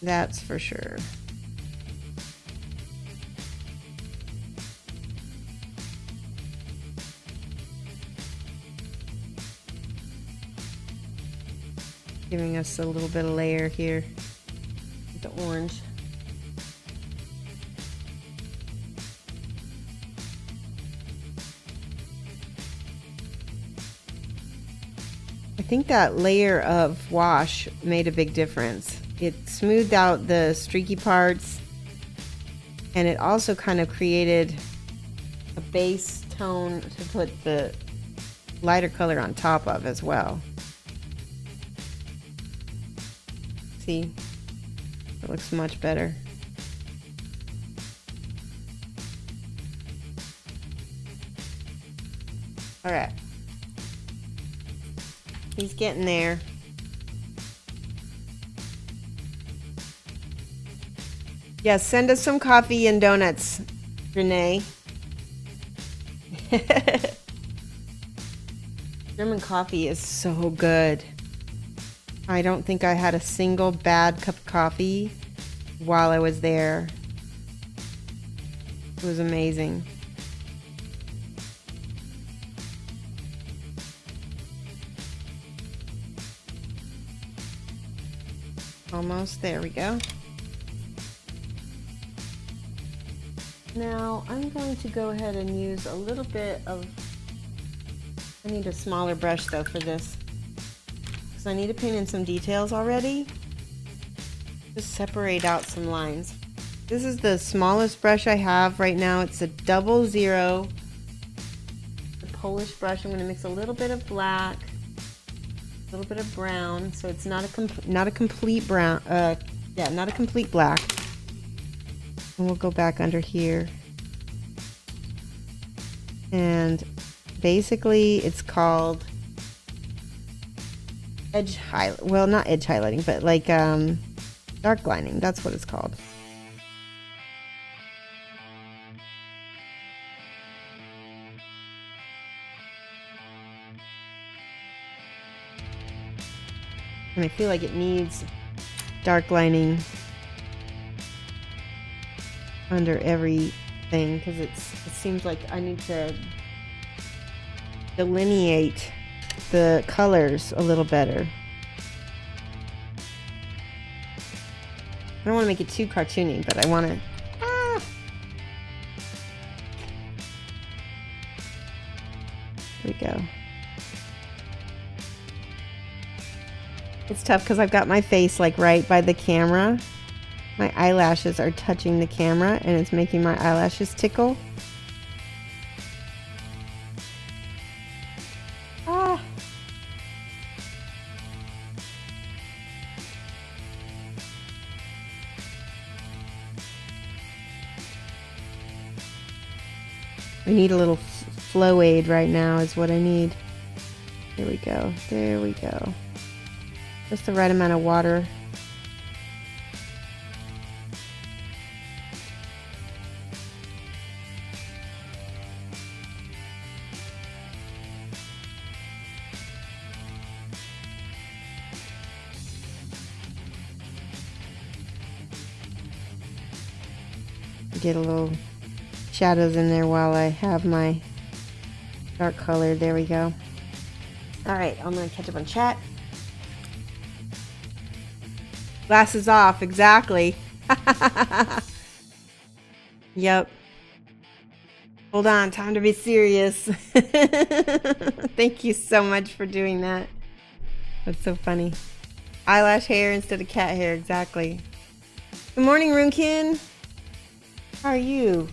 That's for sure. Giving us a little bit of layer here with the orange. I think that layer of wash made a big difference. It smoothed out the streaky parts, and it also kind of created a base tone to put the lighter color on top of as well. See, it looks much better. All right, he's getting there. Yeah, send us some coffee and donuts, Renee. German coffee is so good. I don't think I had a single bad cup of coffee while I was there. It was amazing. Almost, there we go. Now I'm going to go ahead and use a little bit of, I need a smaller brush though for this. I need to paint in some details already. Just separate out some lines. This is the smallest brush I have right now. It's a 00. The Polish brush. I'm going to mix a little bit of black, a little bit of brown, so it's not a complete brown. Not a complete black. And we'll go back under here. And basically it's called edge highlight. Well, not edge highlighting, but like dark lining. That's what it's called. And I feel like it needs dark lining under everything because it seems like I need to delineate the colors a little better. I don't want to make it too cartoony, but I want to. Here we go. It's tough because I've got my face like right by the camera. My eyelashes are touching the camera and it's making my eyelashes tickle. Ah. I need a little flow aid right now is what I need. Here we go. There we go. Just the right amount of water. Get a little shadows in there while I have my dark color. There we go. All right, I'm gonna catch up on chat. Glasses off, exactly. Yep. Hold on, time to be serious. Thank you so much for doing that. That's so funny. Eyelash hair instead of cat hair, exactly. Good morning, Runkin. How are you?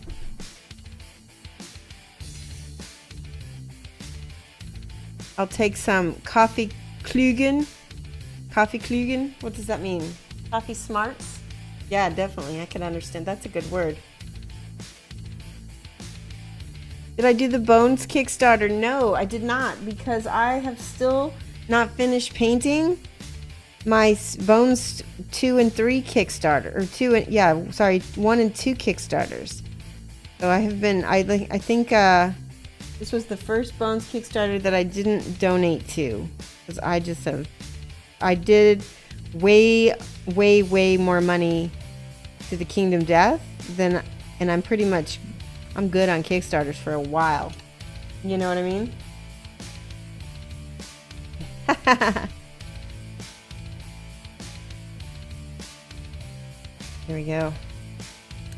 I'll take some coffee Klugen. Coffee Klugen? What does that mean? Coffee Smarts? Yeah, definitely. I can understand. That's a good word. Did I do the Bones Kickstarter? No, I did not because I have still not finished painting my Bones 2 and 3 Kickstarter. Or 2 and, yeah, sorry, 1 and 2 Kickstarters. So I have been, I think this was the first Bones Kickstarter that I didn't donate to. Because I just have, I did way more money to the Kingdom Death than, and I'm pretty much, I'm good on Kickstarters for a while. You know what I mean? Here we go.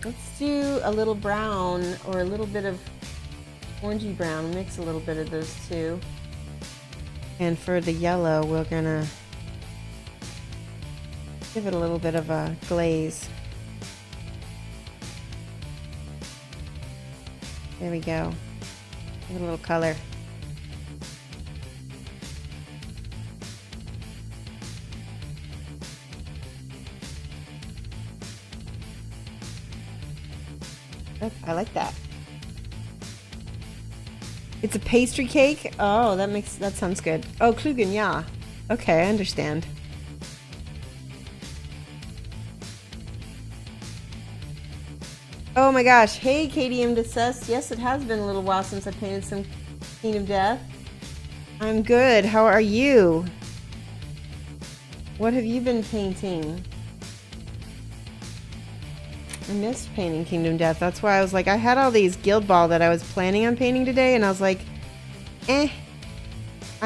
Let's do a little brown or a little bit of orangey brown. Mix a little bit of those two. And for the yellow, we're gonna give it a little bit of a glaze. There we go. Give it a little color. Oh, I like that. It's a pastry cake? Oh, that sounds good. Oh, Klugen, yeah. Okay, I understand. Oh my gosh. Hey, KDM Deceased. Yes, it has been a little while since I painted some Kingdom Death. I'm good. How are you? What have you been painting? I missed painting Kingdom Death. That's why I was like, I had all these Guild Ball that I was planning on painting today, and I was like, I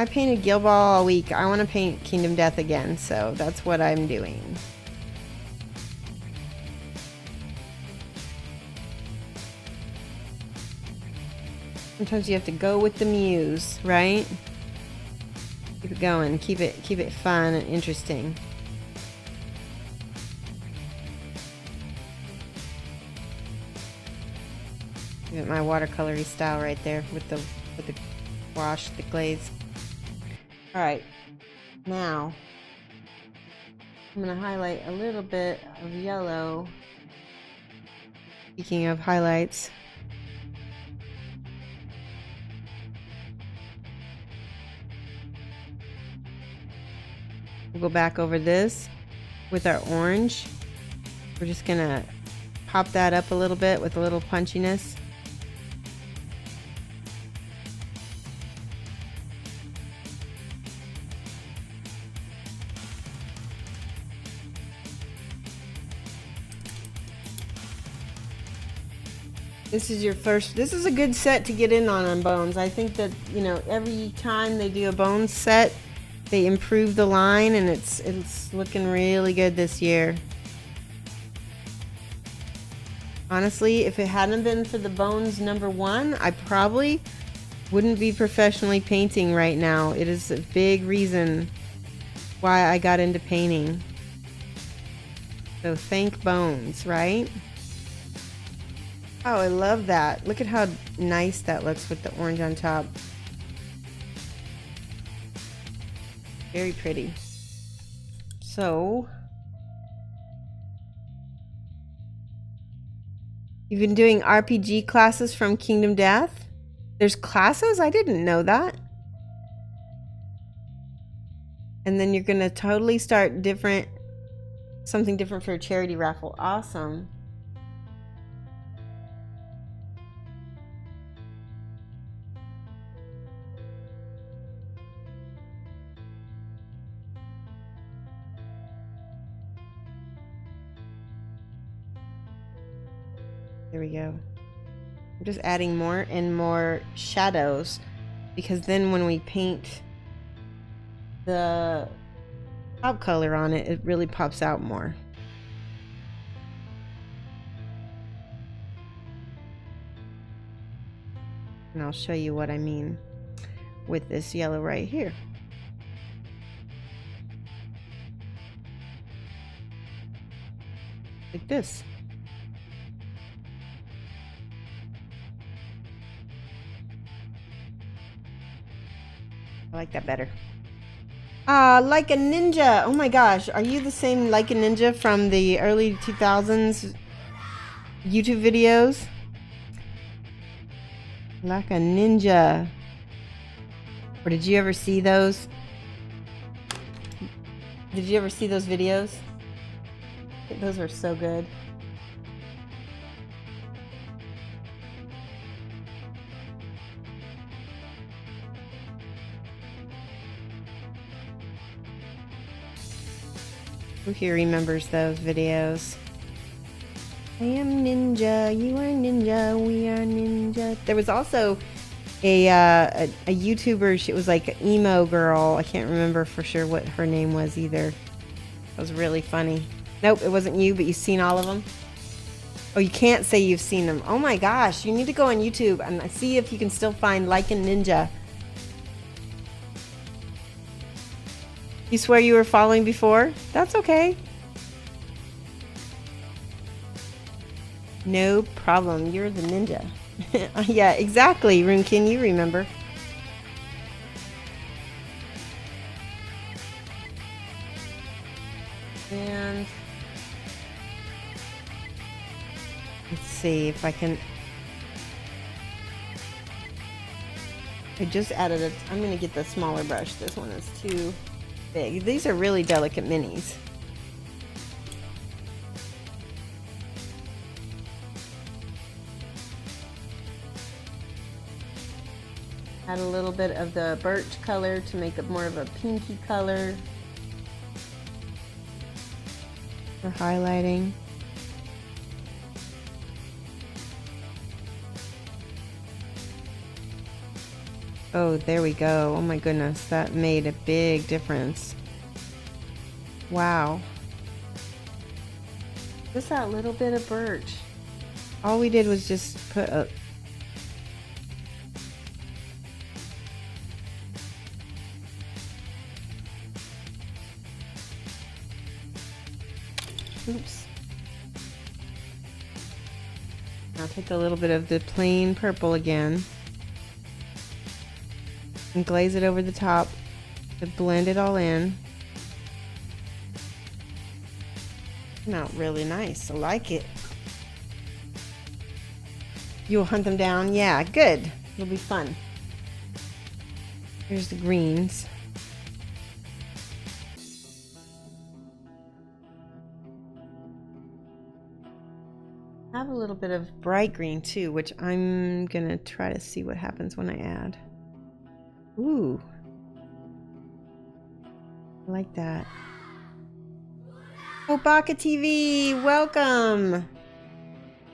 painted Guild Ball all week. I want to paint Kingdom Death again, so that's what I'm doing. Sometimes you have to go with the muse, right? Keep it going. Keep it fun and interesting. Give it my watercolory style right there with the wash, the glaze. All right, now I'm gonna highlight a little bit of yellow. Speaking of highlights, go back over this with our orange. We're just gonna pop that up a little bit with a little punchiness. This is a good set to get in on bones. I think that, you know, every time they do a bones set, they improve the line, and it's looking really good this year. Honestly, if it hadn't been for the bones #1, I probably wouldn't be professionally painting right now. It is a big reason why I got into painting. So thank bones, right? Oh, I love that. Look at how nice that looks with the orange on top. Very pretty. So, you've been doing RPG classes from Kingdom Death? There's classes? I didn't know that. And then you're gonna totally start something different for a charity raffle. Awesome. There we go. I'm just adding more and more shadows, because then when we paint the top color on it, it really pops out more. And I'll show you what I mean with this yellow right here. Like this. I like that better. Like a Ninja. Oh my gosh. Are you the same Like a Ninja from the early 2000s YouTube videos? Like a Ninja. Or did you ever see those? Did you ever see those videos? Those were so good. Who here remembers those videos? I am ninja, you are ninja, we are ninja. There was also a YouTuber, she was like an emo girl. I can't remember for sure what her name was either. It was really funny. Nope, it wasn't you, but you've seen all of them? Oh, you can't say you've seen them. Oh my gosh, you need to go on YouTube and see if you can still find Like a Ninja. You swear you were following before? That's okay. No problem. You're the ninja. Yeah, exactly, Runkin. You remember. And let's see if I can. I just added I'm going to get the smaller brush. This one is too big. These are really delicate minis. Add a little bit of the birch color to make it more of a pinky color for highlighting. Oh, there we go. Oh my goodness, that made a big difference. Wow. Just that little bit of birch. All we did was just put a... Oops. I'll take a little bit of the plain purple again and glaze it over the top to blend it all in. Came out really nice. I like it. You'll hunt them down? Yeah, good. It'll be fun. Here's the greens. I have a little bit of bright green too, which I'm gonna try to see what happens when I add. Ooh. I like that. Obaka TV, welcome!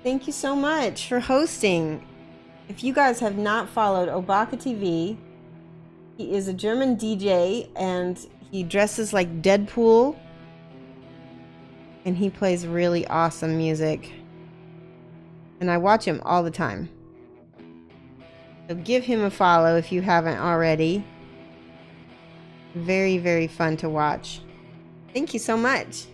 Thank you so much for hosting. If you guys have not followed Obaka TV, he is a German DJ and he dresses like Deadpool. And he plays really awesome music. And I watch him all the time. So give him a follow if you haven't already. Very, very fun to watch. Thank you so much.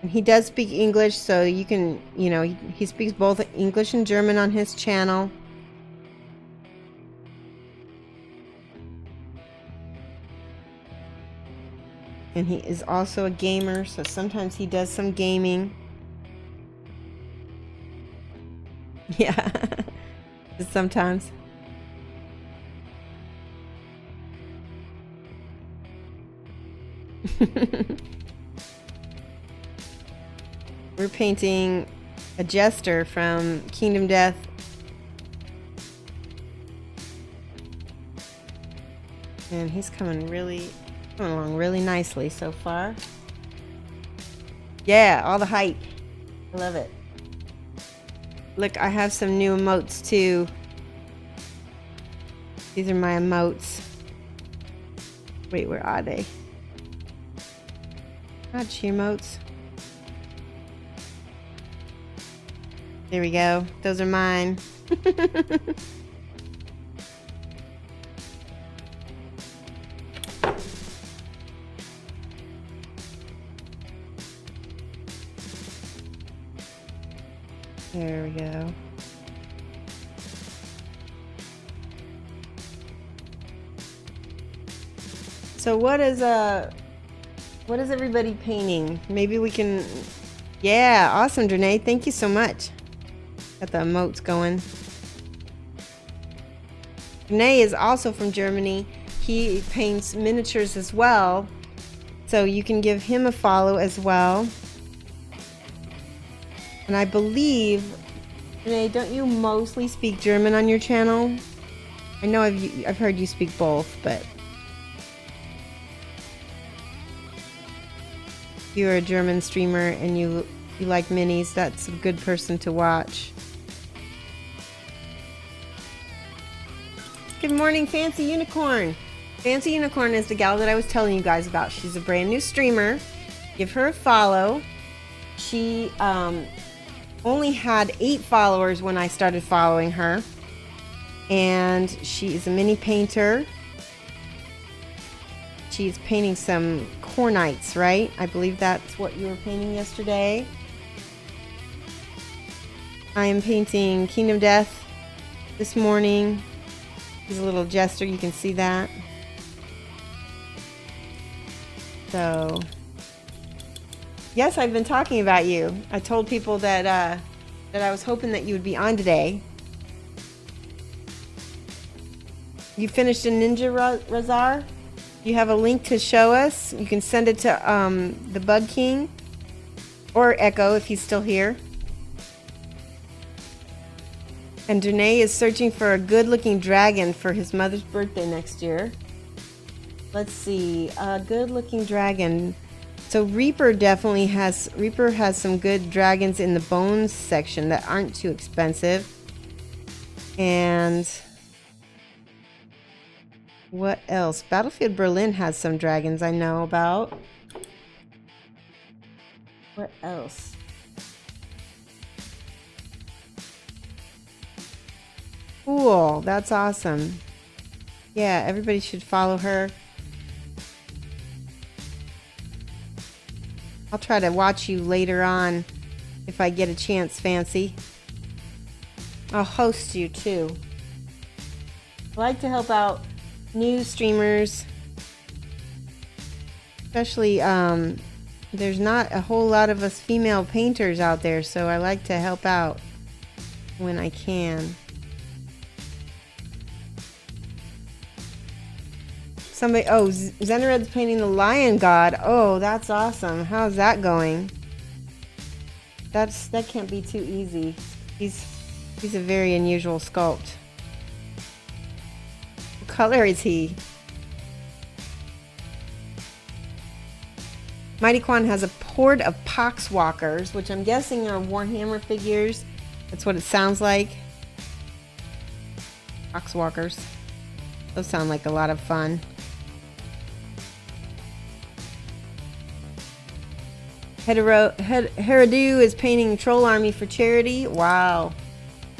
And he does speak English, so you can, you know, he speaks both English and German on his channel. And he is also a gamer, so sometimes he does some gaming. Yeah, just sometimes. We're painting a jester from Kingdom Death. And he's coming along really nicely so far. Yeah, all the hype. I love it. Look, I have some new emotes too. These are my emotes. Wait, where are they? Gotcha, emotes. There we go. Those are mine. There we go. So what is everybody painting? Maybe we can. Yeah, awesome, Drenay. Thank you so much. Got the emotes going. Drenay is also from Germany. He paints miniatures as well, so you can give him a follow as well. And I believe, Renee, don't you mostly speak German on your channel? I know I've heard you speak both, but you're a German streamer and you like minis. That's a good person to watch. Good morning, Fancy Unicorn. Fancy Unicorn is the gal that I was telling you guys about. She's a brand new streamer. Give her a follow. She only had 8 followers when I started following her, and she is a mini painter. She's painting some cornites, right? I believe that's what you were painting yesterday. I am painting Kingdom Death this morning. He's a little jester, you can see that. So yes, I've been talking about you. I told people that I was hoping that you would be on today. You finished a Ninja Razar? You have a link to show us. You can send it to the Bug King or Echo if he's still here. And Danae is searching for a good-looking dragon for his mother's birthday next year. Let's see, a good-looking dragon. So Reaper has some good dragons in the bones section that aren't too expensive. And what else? Battlefield Berlin has some dragons I know about. What else? Cool, that's awesome. Yeah, everybody should follow her. I'll try to watch you later on if I get a chance, Fancy. I'll host you too. I like to help out new streamers. Especially, there's not a whole lot of us female painters out there, so I like to help out when I can. Zenared's painting the Lion God. Oh, that's awesome. How's that going? That can't be too easy. He's a very unusual sculpt. What color is he? Mighty Quan has a horde of poxwalkers, which I'm guessing are Warhammer figures. That's what it sounds like. Poxwalkers. Those sound like a lot of fun. Heradu is painting Troll Army for charity. Wow.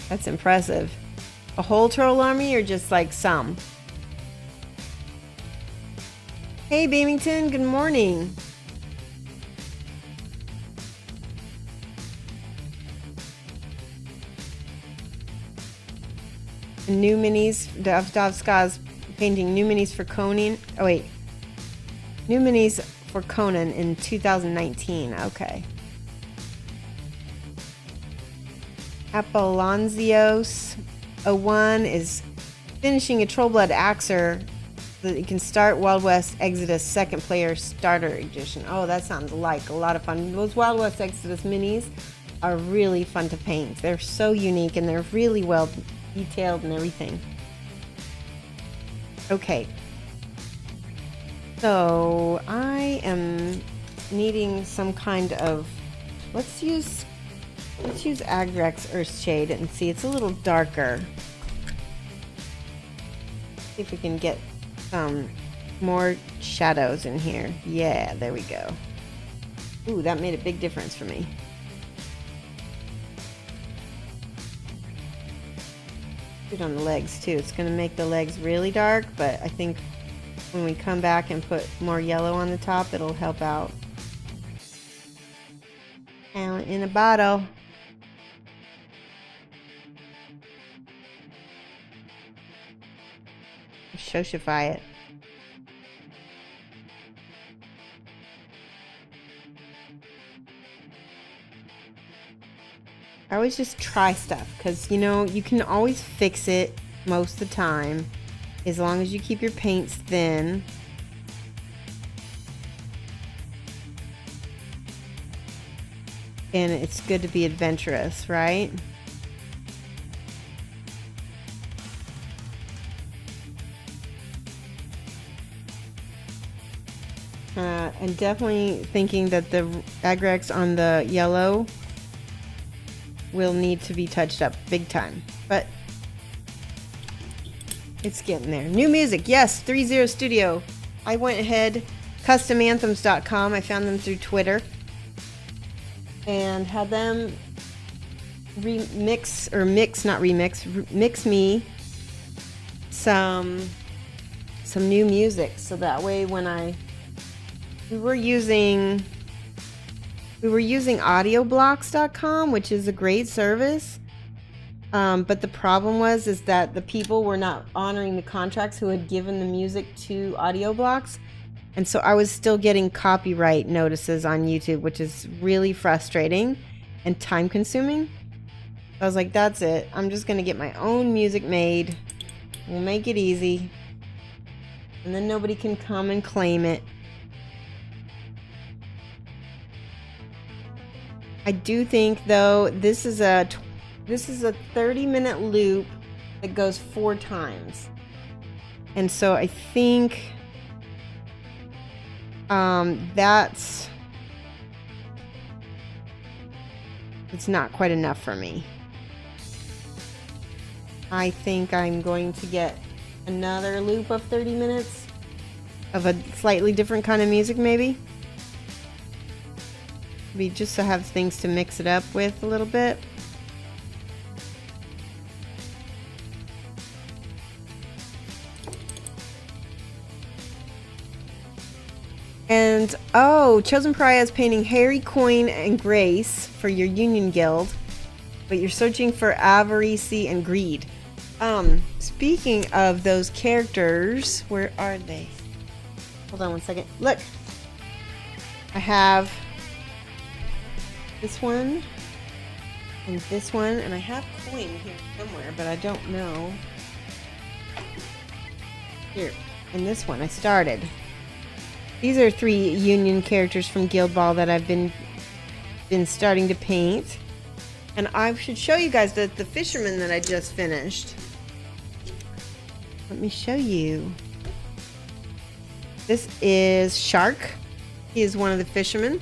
That's impressive. A whole Troll Army or just like some? Hey, Beamington. Good morning. New minis. Dovska's painting new minis for Conan. Oh, wait. New minis for Conan in 2019. Okay. Apollonzios 01 is finishing a Trollblood Axer so that you can start Wild West Exodus second player starter edition. Oh, that sounds like a lot of fun. Those Wild West Exodus minis are really fun to paint. They're so unique and they're really well detailed and everything. Okay. So I am needing some kind of, let's use Agrex Earthshade and see, it's a little darker. See if we can get some more shadows in here. Yeah, there we go. Ooh, that made a big difference for me. Put it on the legs too. It's going to make the legs really dark, but I think when we come back and put more yellow on the top, it'll help out. And in a bottle. Shoshify it. I always just try stuff because, you know, you can always fix it most of the time as long as you keep your paints thin. And it's good to be adventurous, right? I'm definitely thinking that the Agrex on the yellow will need to be touched up big time, but it's getting there. New music, yes, 30 Studio. I went ahead, customanthems.com. I found them through Twitter and had them mix me some new music, so that way when we were using audioblocks.com, which is a great service, but the problem is that the people were not honoring the contracts who had given the music to Audioblocks, and so I was still getting copyright notices on YouTube, which is really frustrating and time consuming. I was like, that's it, I'm just gonna get my own music made. We'll make it easy, and then nobody can come and claim it. I do think, though, this is a 30-minute loop that goes 4 times, and so I think it's not quite enough for me. I think I'm going to get another loop of 30 minutes of a slightly different kind of music, maybe. Just to have things to mix it up with a little bit. And Chosen Pariah is painting Harry, Coin, and Grace for your Union Guild, but you're searching for Avarice and Greed. Speaking of those characters, where are they? Hold on one second. Look, I have this one and this one, and I have Coin here somewhere, but I don't know. Here, and this one I started. These are 3 Union characters from Guild Ball that I've been been starting to paint. And I should show you guys the fisherman that I just finished. Let me show you. This is Shark. He is one of the fishermen.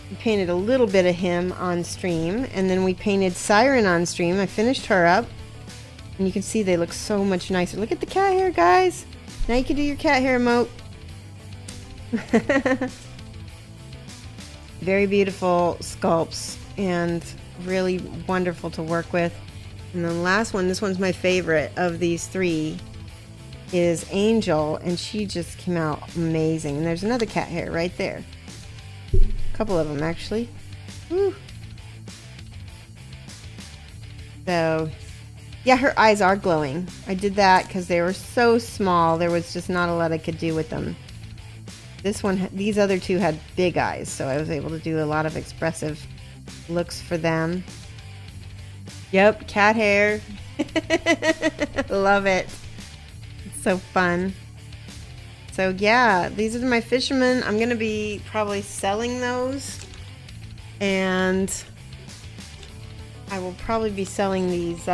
We painted a little bit of him on stream, and then we painted Siren on stream. I finished her up, and you can see they look so much nicer. Look at the cat hair, guys. Now you can do your cat hair emote. Very beautiful sculpts and really wonderful to work with. And the last one, this one's my favorite of these three, is Angel, and she just came out amazing. And there's another cat hair right there. A couple of them actually. Woo. So yeah, her eyes are glowing. I did that because they were so small, there was just not a lot I could do with them. This one, these other two had big eyes, so I was able to do a lot of expressive looks for them. Yep, cat hair. Love it. It's so fun. So yeah, these are my fishermen. I'm gonna be probably selling those, and I will probably be selling these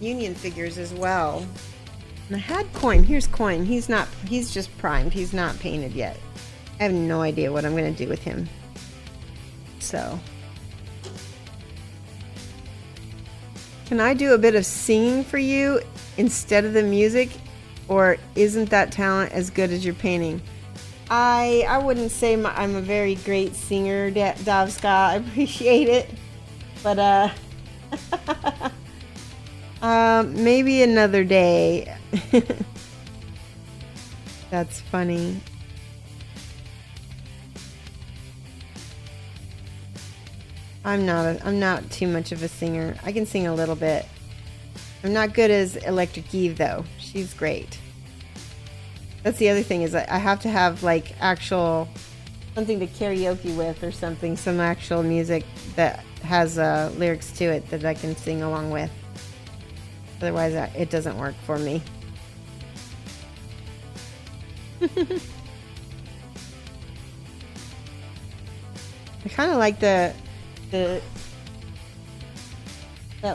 Union figures as well. And I had Coin. Here's Coin. He's just primed. He's not painted yet. I have no idea what I'm gonna do with him. So, can I do a bit of singing for you instead of the music? Or isn't that talent as good as your painting? I wouldn't say I'm a very great singer, Davska. I appreciate it. But, maybe another day. That's funny. I'm not too much of a singer. I can sing a little bit. I'm not good as Electric Eve though. She's great. That's the other thing, is I have to have like actual something to karaoke with or something, some actual music that has lyrics to it that I can sing along with. Otherwise it doesn't work for me. I kind of like that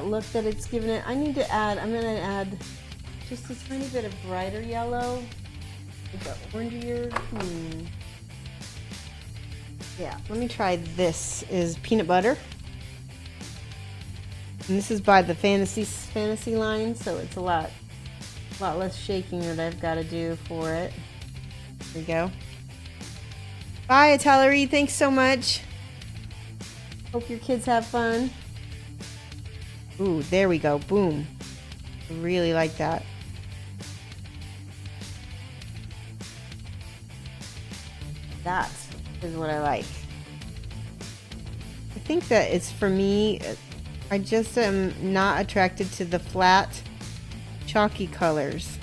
look that it's given it. I'm going to add just a tiny bit of brighter yellow with the orangier. Yeah, let me try this. Is peanut butter. And this is by the fantasy line, so it's a lot less shaking that I've got to do for it. There we go. Bye, Atalery. Thanks so much. Hope your kids have fun. Ooh, there we go. Boom. I really like that. That is what I like. I think that it's for me, I just am not attracted to the flat, chalky colors.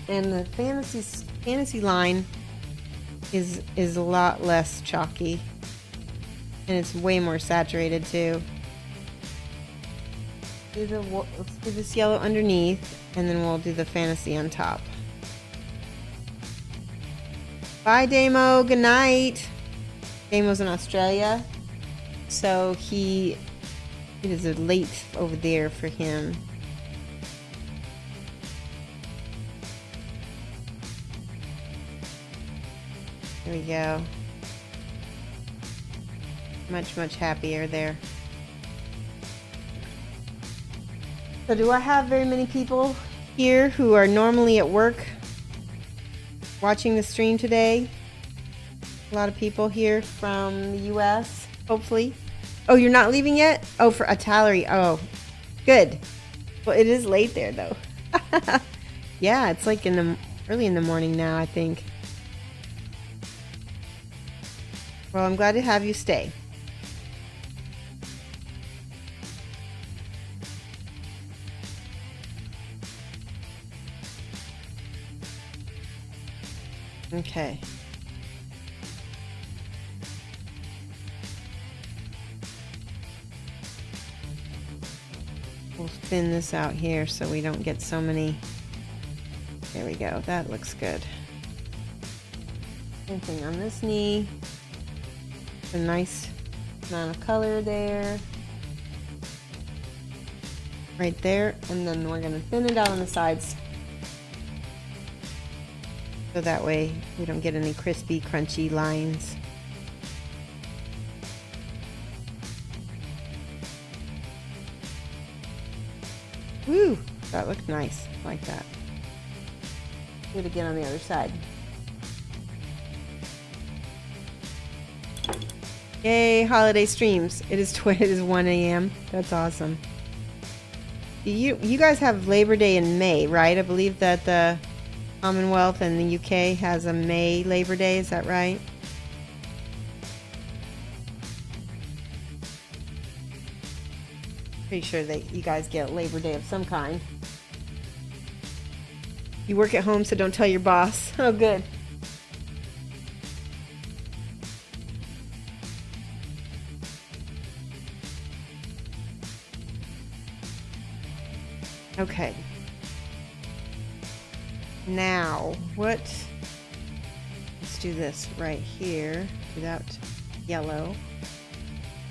And the fantasy line is a lot less chalky. And it's way more saturated too. Let's do this yellow underneath, and then we'll do the fantasy on top. Bye, Damo. Good night. Damo's in Australia, so it is a late over there for him. There we go. Much happier there. So do I have very many people here who are normally at work watching the stream today? A lot of people here from the US, hopefully. Oh, you're not leaving yet? Oh, for Atalery. Oh, good. Well, it is late there though. Yeah, it's like early in the morning now, I think. Well, I'm glad to have you stay. Okay. We'll thin this out here so we don't get so many. There we go. That looks good. Same thing on this knee. A nice amount of color there. Right there. And then we're going to thin it out on the sides. So that way we don't get any crispy, crunchy lines. Woo! That looked nice. Like that. Do it again on the other side. Yay, holiday streams. It is 1 a.m. That's awesome. You guys have Labor Day in May, right? I believe that the Commonwealth and the UK has a May Labor Day. Is that right? Pretty sure that you guys get Labor Day of some kind. You work at home, so don't tell your boss. Oh, good. Okay. Now, let's do this right here. Do that yellow.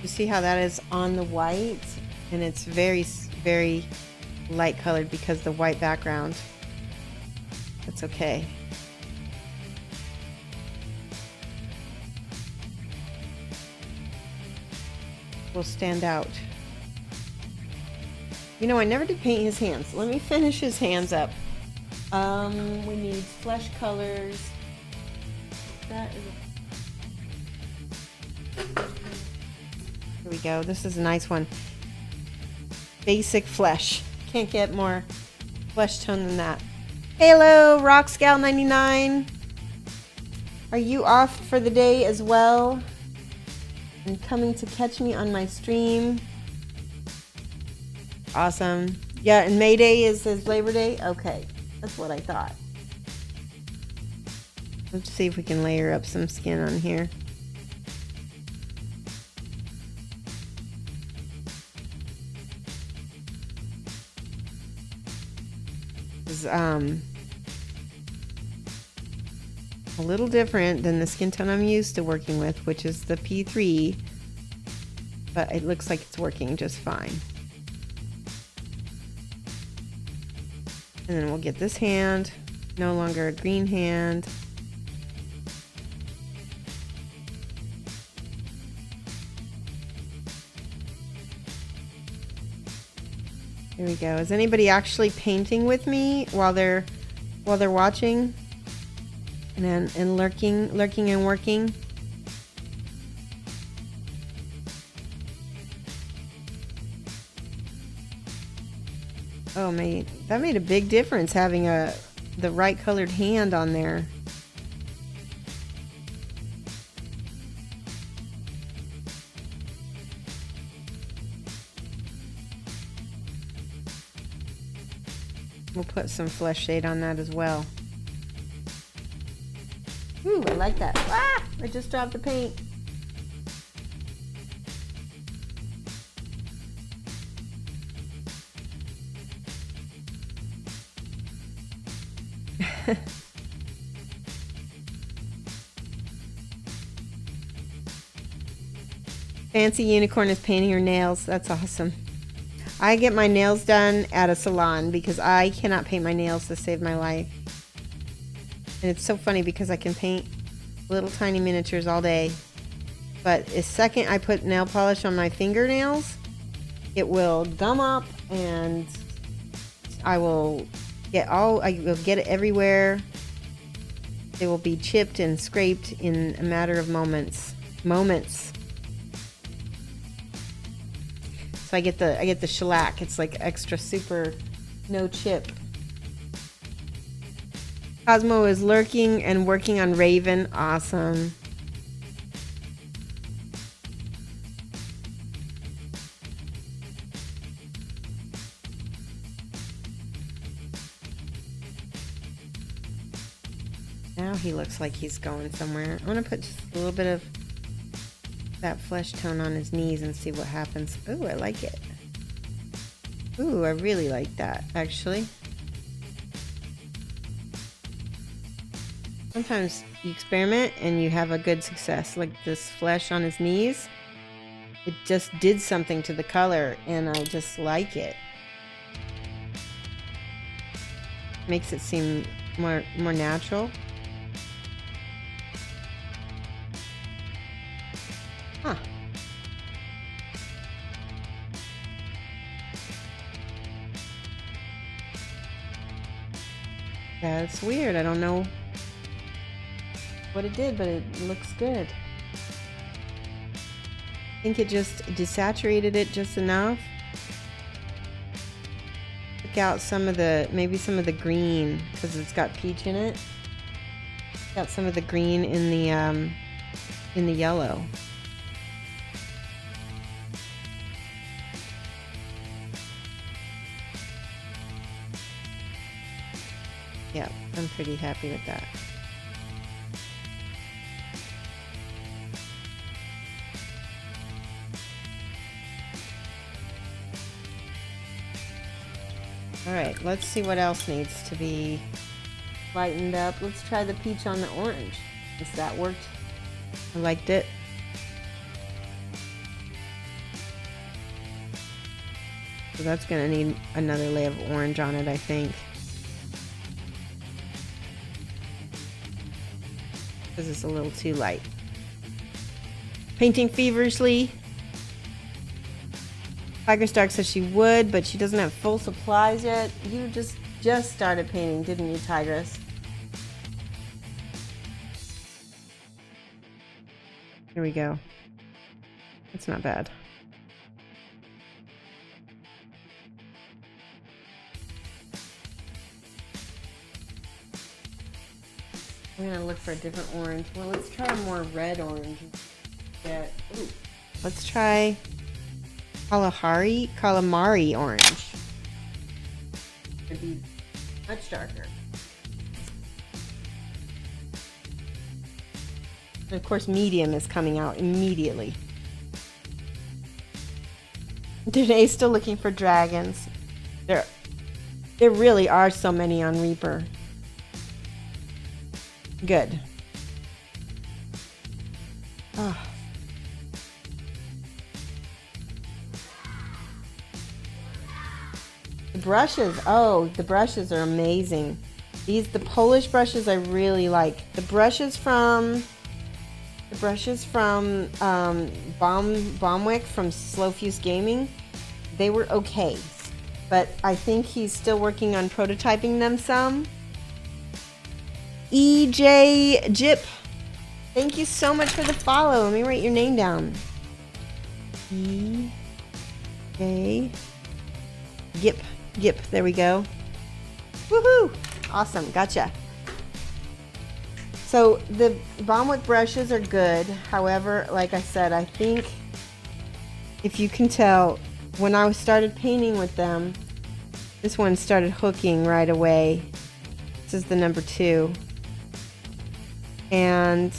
You see how that is on the white? And it's very, very light colored because the white background. That's okay. Will stand out. You know, I never did paint his hands. Let me finish his hands up. We need flesh colors. That is Here we go. This is a nice one. Basic flesh. Can't get more flesh tone than that. Hello, Rock Scout 99. Are you off for the day as well? And coming to catch me on my stream? Awesome. Yeah, and May Day is Labor Day? Okay, that's what I thought. Let's see if we can layer up some skin on here. This is a little different than the skin tone I'm used to working with, which is the P3, but it looks like it's working just fine. And then we'll get this hand, no longer a green hand. Here we go. Is anybody actually painting with me while they're watching and lurking and working? Oh man, that made a big difference having the right colored hand on there. We'll put some flesh shade on that as well. Ooh, I like that. Ah! I just dropped the paint. Fancy Unicorn is painting her nails. That's awesome. I get my nails done at a salon because I cannot paint my nails to save my life. And it's so funny because I can paint little tiny miniatures all day. But the second I put nail polish on my fingernails, it will gum up and I will get it everywhere. They will be chipped and scraped in a matter of moments. So I get the shellac. It's like extra super no chip. Cosmo is lurking and working on Raven. Awesome. Now he looks like he's going somewhere. I'm gonna put just a little bit of that flesh tone on his knees and see what happens. Ooh, I like it. Ooh, I really like that, actually. Sometimes you experiment and you have a good success, like this flesh on his knees. It just did something to the color, and I just like it. Makes it seem more natural. Huh. That's weird. I don't know what it did, but it looks good. I think it just desaturated it just enough. Took out some of the, maybe some of the green, because it's got peach in it. Got some of the green in the yellow. Yeah, I'm pretty happy with that. Alright, let's see what else needs to be lightened up. Let's try the peach on the orange. Since that worked. I liked it. So that's gonna need another layer of orange on it, I think. Because it's a little too light. Painting feverishly. Tiger Stark says she would, but she doesn't have full supplies yet. You just started painting, didn't you, Tigress? Here we go. It's not bad. I'm gonna look for a different orange. Well, let's try a more red orange. Yeah. Ooh. Let's try calamari orange. It'd be much darker. And of course, medium is coming out immediately. Danae's still looking for dragons. There really are so many on Reaper. Good. Oh. The brushes, the brushes are amazing. The Polish brushes I really like. The brushes from Baumwick from Slow Fuse Gaming, they were okay. But I think he's still working on prototyping them some. EJ Jip, thank you so much for the follow. Let me write your name down. EJ Gip, there we go. Woohoo! Awesome, gotcha. So the Baumwick brushes are good. However, like I said, I think if you can tell, when I started painting with them, this one started hooking right away. This is the number 2. And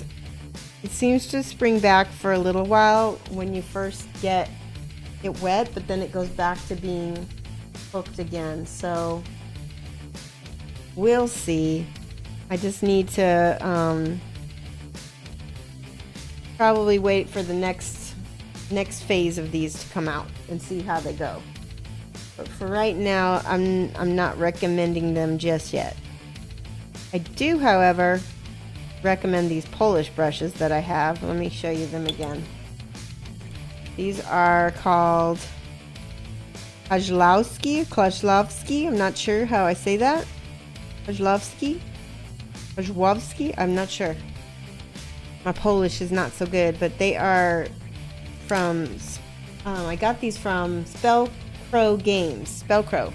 it seems to spring back for a little while when you first get it wet, but then it goes back to being hooked again. So we'll see. I just need to probably wait for the next phase of these to come out and see how they go. But for right now, I'm not recommending them just yet. I do, however, recommend these Polish brushes that I have. Let me show you them again. These are called Kozlowski. I'm not sure how I say that. Kozlowski, I'm not sure. My Polish is not so good, but they are from, I got these from Spellcrow Games. Spellcrow.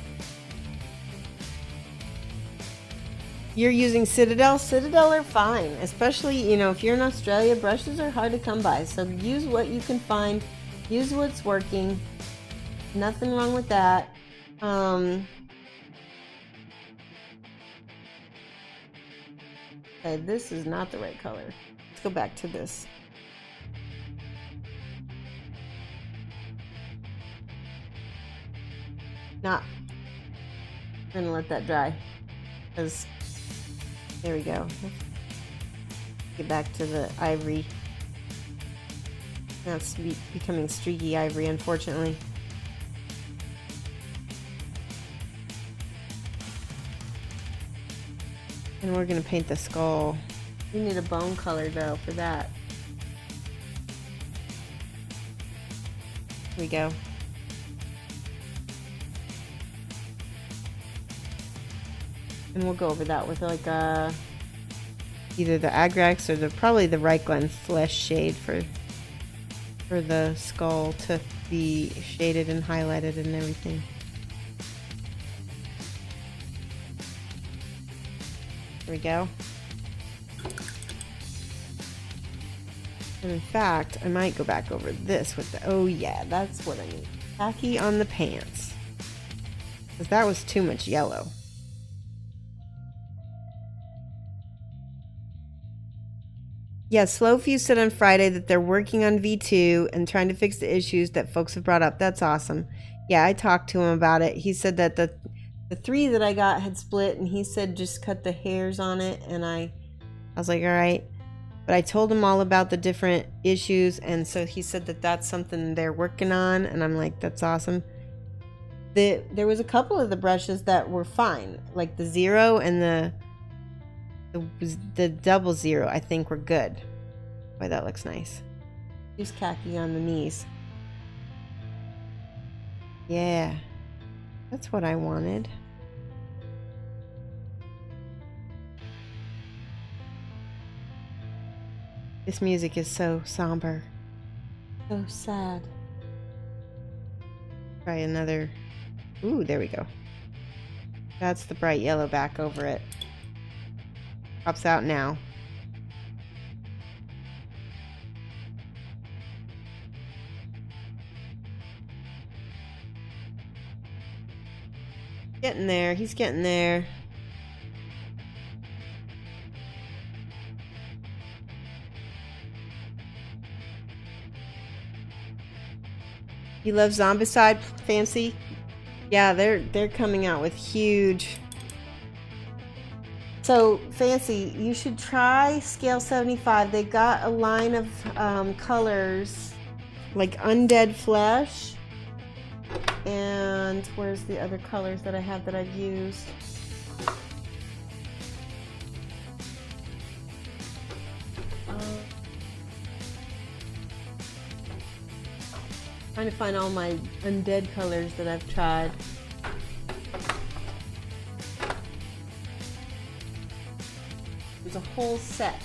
You're using Citadel. Citadel are fine, especially, if you're in Australia, brushes are hard to come by. So use what you can find. Use what's working. Nothing wrong with that. Okay, this is not the right color. Let's go back to this. I'm gonna let that dry, because there we go. Get back to the ivory. That's becoming streaky ivory, unfortunately. And we're gonna paint the skull. We need a bone color though for that. Here we go. And we'll go over that with like a either the Agrax or probably the Reichland flesh shade for the skull to be shaded and highlighted and everything. There we go. And in fact, I might go back over this with the, oh yeah, that's what I need. Khaki on the pants. Because that was too much yellow. Yeah, Slowfuse said on Friday that they're working on V2 and trying to fix the issues that folks have brought up. That's awesome. Yeah, I talked to him about it. He said that the 3 that I got had split, and he said just cut the hairs on it, and I was like, all right. But I told him all about the different issues, and so he said that that's something they're working on, and I'm like, that's awesome. There was a couple of the brushes that were fine, like the 0 and the 00, I think were good. Boy, that looks nice. Use khaki on the knees. Yeah, that's what I wanted. This music is so somber. So sad. Try another. Ooh, there we go. That's the bright yellow back over it. Pops out now. Getting there. He's getting there. You love Zombicide, Fancy? Yeah, they're coming out with huge. So, Fancy, you should try Scale 75. They got a line of colors like Undead Flesh. And where's the other colors that I have that I've used? Trying to find all my undead colors that I've tried. There's a whole set.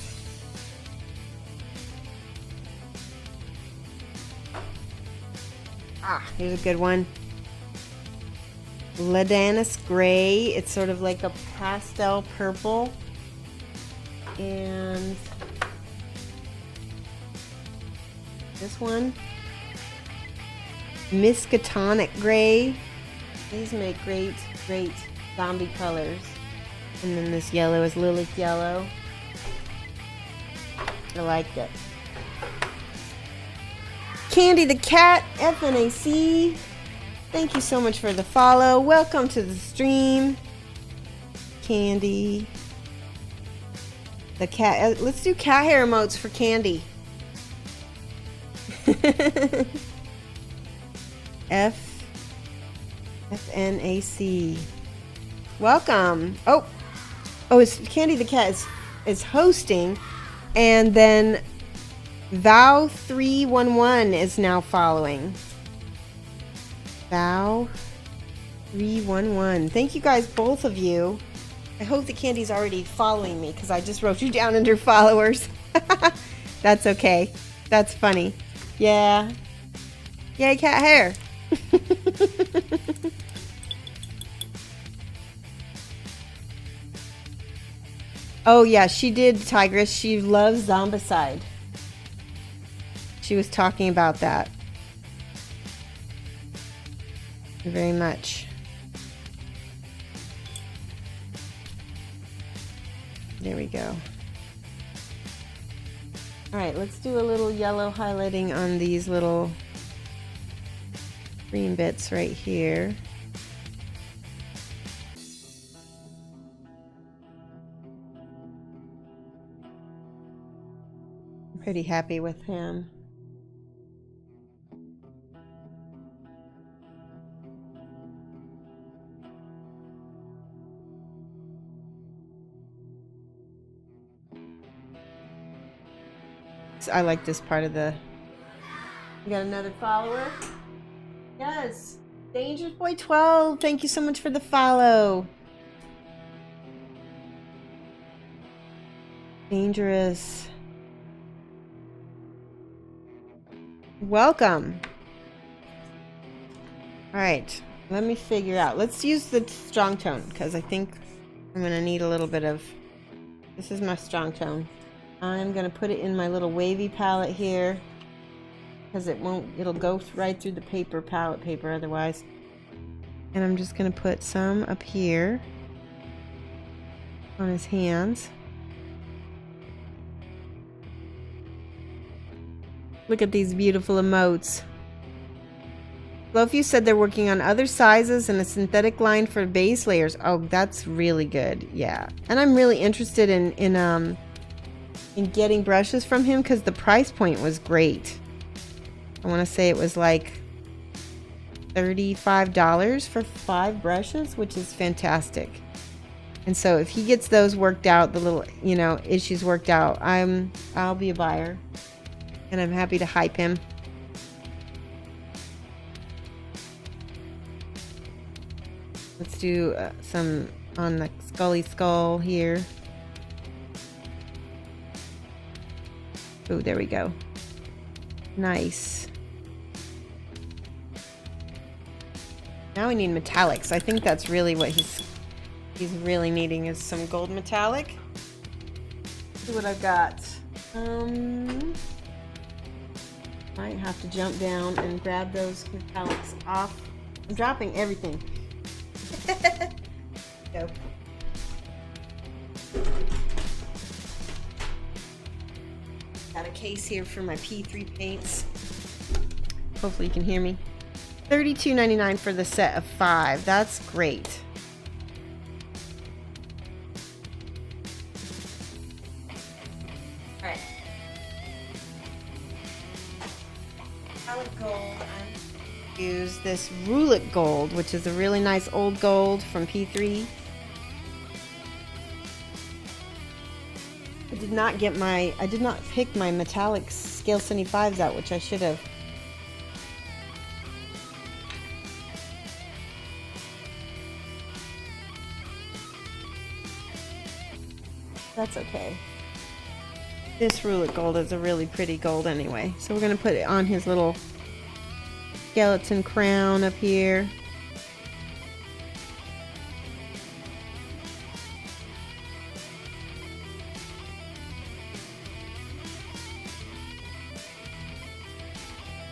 Ah, here's a good one. Ledanis Gray. It's sort of like a pastel purple. And this one. Miskatonic Gray. These make great zombie colors. And then this yellow is Lilith Yellow. I liked it. Candy the Cat, FNAC. Thank you so much for the follow. Welcome to the stream. Candy. The cat. Let's do cat hair emotes for Candy. FNAC. Welcome. Oh, it's Candy the Cat is hosting, and then Vow311 is now following. Vow311. Thank you guys, both of you. I hope that Candy's already following me because I just wrote you down under followers. That's okay. That's funny. Yeah. Yay, cat hair. Oh yeah, she did, Tigress. She loves Zombicide. She was talking about that. Very much. There we go. Alright, let's do a little yellow highlighting on these little green bits right here. Pretty happy with him. I like this part of the... We got another follower. Yes. Dangerous Boy 12. Thank you so much for the follow. Dangerous. Welcome. All right. Let me figure out. Let's use the strong tone because I think I'm going to need a little bit of... This is my strong tone. I'm going to put it in my little wavy palette here because it'll go right through the palette paper otherwise. And I'm just going to put some up here on his hands. Look at these beautiful emotes. Lofew said they're working on other sizes and a synthetic line for base layers. Oh, that's really good. Yeah. And I'm really interested in getting brushes from him because the price point was great. I want to say it was like $35 for 5 brushes, which is fantastic. And so if he gets those worked out, the little, issues worked out, I'll be a buyer. And I'm happy to hype him. Let's do some on the Scully skull here. Oh, there we go. Nice. Now we need metallics. I think that's really what he's really needing is some gold metallic. Let's see what I've got. Might have to jump down and grab those metallics off. I'm dropping everything. Go. Got a case here for my P3 paints. Hopefully you can hear me. $32.99 for the set of 5. That's great. All right. Metallic gold. I use this Roulet gold, which is a really nice old gold from P3. I did not pick my metallic scale 75s out, which I should have. That's okay. This Roulet gold is a really pretty gold anyway. So we're going to put it on his little skeleton crown up here.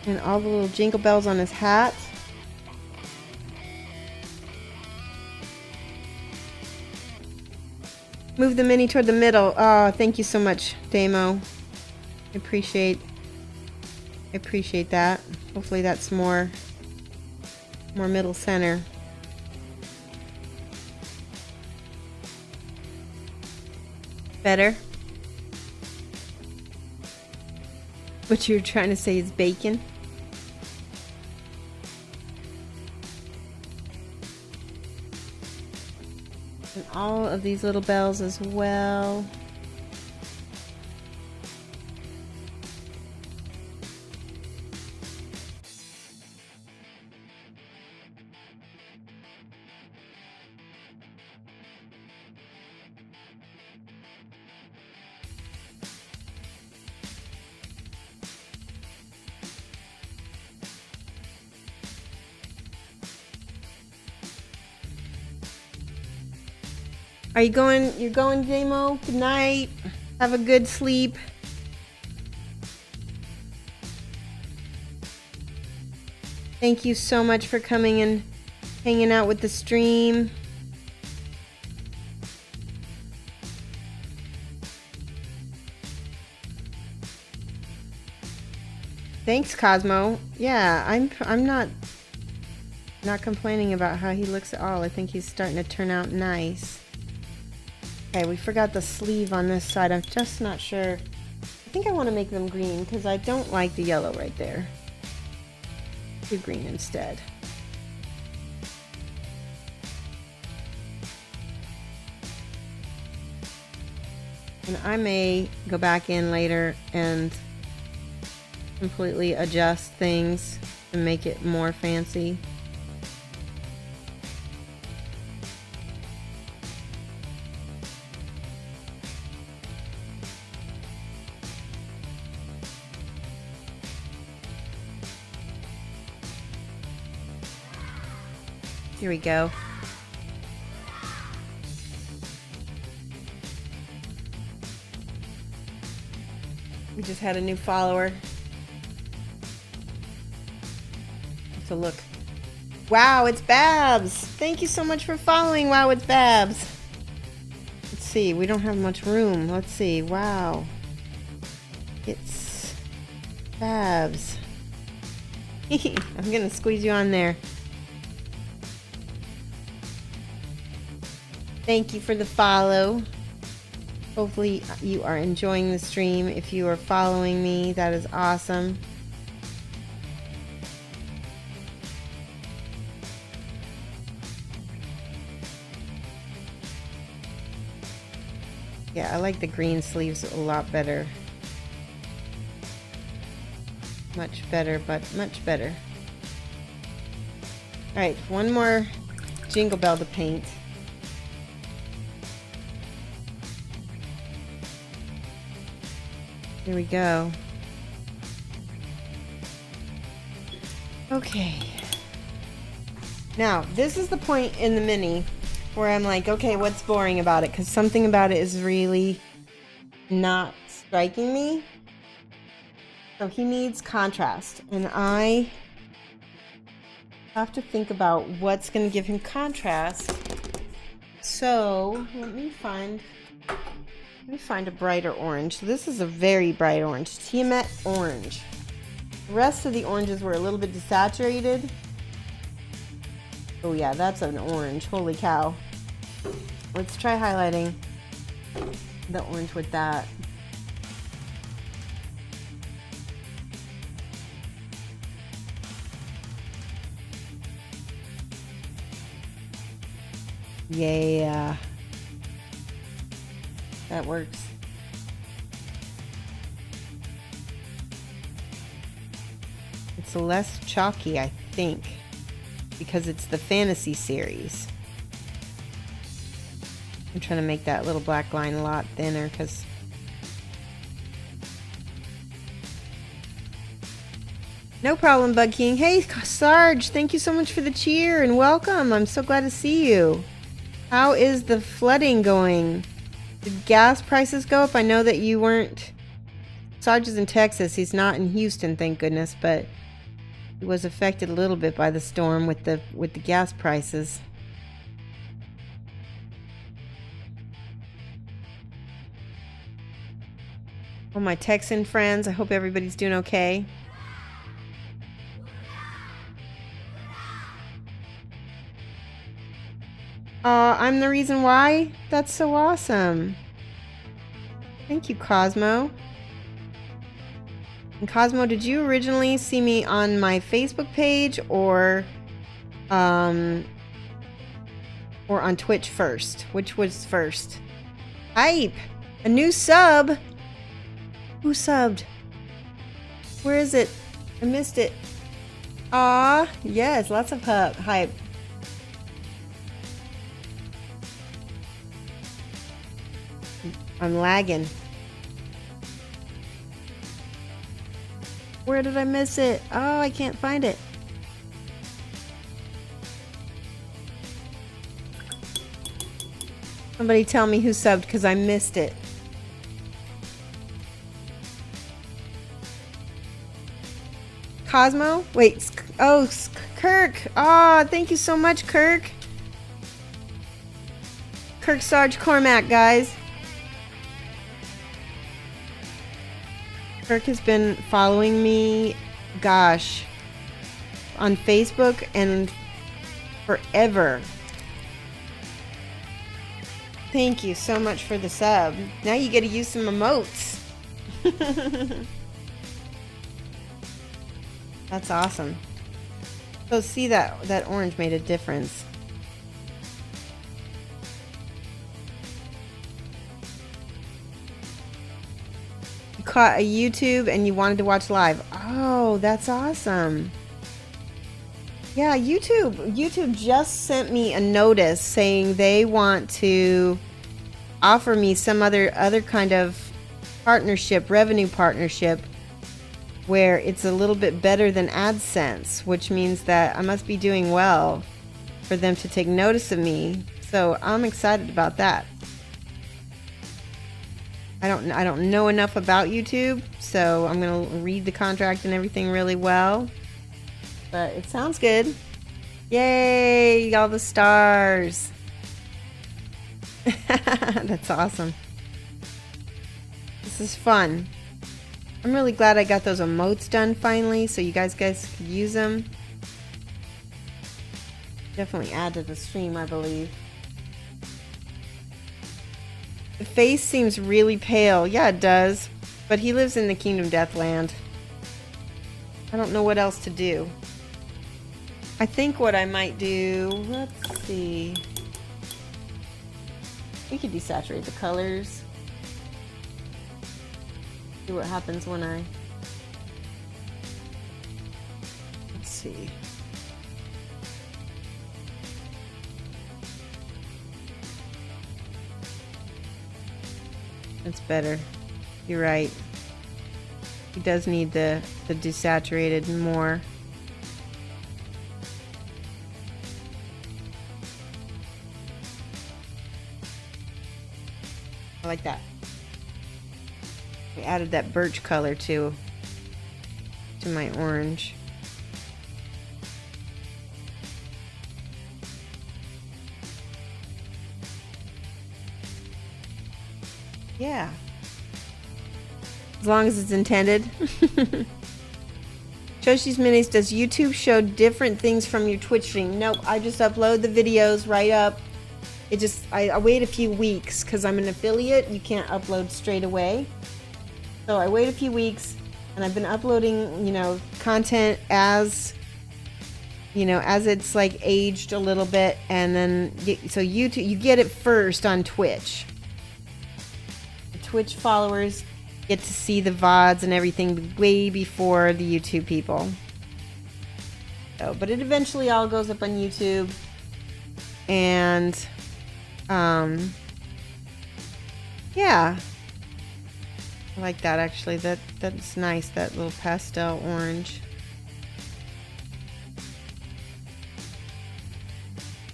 And all the little jingle bells on his hat. Move the mini toward the middle. Oh, thank you so much, Damo. I appreciate that. Hopefully that's more middle center. Better? What you're trying to say is bacon? And all of these little bells as well. Are you going? You're going, J-Mo? Good night. Have a good sleep. Thank you so much for coming and hanging out with the stream. Thanks, Cosmo. Yeah, I'm not complaining about how he looks at all. I think he's starting to turn out nice. Okay, we forgot the sleeve on this side. I'm just not sure. I think I want to make them green because I don't like the yellow right there. Do green instead. And I may go back in later and completely adjust things to make it more fancy. Here we go. We just had a new follower. Let's look. Wow, it's Babs. Thank you so much for following. Wow, it's Babs. Let's see. We don't have much room. Let's see. Wow. It's Babs. I'm going to squeeze you on there. Thank you for the follow. Hopefully you are enjoying the stream. If you are following me, that is awesome. Yeah, I like the green sleeves a lot better. Much better, but much better. Alright, one more Jingle Bell to paint. Here we go. Okay. Now, this is the point in the mini where I'm like, okay, what's boring about it? Because something about it is really not striking me. So he needs contrast. And I have to think about what's going to give him contrast. So, let me find a brighter orange. So this is a very bright orange. Tiamat orange. The rest of the oranges were a little bit desaturated. Oh yeah, that's an orange. Holy cow. Let's try highlighting the orange with that. Yeah. That works. It's less chalky, I think, because it's the fantasy series. I'm trying to make that little black line a lot thinner because no problem, Bug King. Hey, Sarge, thank you so much for the cheer and welcome. I'm so glad to see you. How is the flooding going? Did gas prices go up? I know that you weren't. Sarge is in Texas. He's not in Houston, thank goodness, but he was affected a little bit by the storm with the gas prices. All my Texan friends, I hope everybody's doing okay. I'm the reason why? That's so awesome. Thank you, Cosmo. And Cosmo, did you originally see me on my Facebook page or on Twitch first? Which was first? Hype! A new sub! Who subbed? Where is it? I missed it. Aw, yes, lots of hype. I'm lagging. Where did I miss it? Oh, I can't find it. Somebody tell me who subbed because I missed it. Cosmo? Wait, oh, Kirk. Oh, thank you so much, Kirk. Kirk Sarge Cormac, guys. Kirk has been following me, gosh, on Facebook and forever. Thank you so much for the sub. Now you get to use some emotes. That's awesome. So see that orange made a difference. You caught a YouTube and you wanted to watch live. Oh, that's awesome. Yeah, YouTube just sent me a notice saying they want to offer me some other kind of partnership, revenue partnership, where it's a little bit better than AdSense, which means that I must be doing well for them to take notice of me. So I'm excited about that. I don't know enough about YouTube, so I'm gonna read the contract and everything really well. But it sounds good. Yay, all the stars. That's awesome. This is fun. I'm really glad I got those emotes done finally, so you guys could use them. Definitely add to the stream, I believe. The face seems really pale. Yeah, it does. But he lives in the Kingdom Deathland. I don't know what else to do. I think what I might do... Let's see. We could desaturate the colors. See what happens when I... Let's see. That's better. You're right. He does need the desaturated more. I like that. We added that birch color to my orange. Yeah. As long as it's intended. Shoshie's Minis, does YouTube show different things from your Twitch stream? Nope, I just upload the videos right up. It just, I wait a few weeks because I'm an affiliate. You can't upload straight away. So I wait a few weeks and I've been uploading, you know, content as, you know, as it's like aged a little bit. And then, so YouTube, you get it first on Twitch. Twitch followers get to see the VODs and everything way before the YouTube people. So, but it eventually all goes up on YouTube. And, yeah. I like that actually. That's nice, that little pastel orange.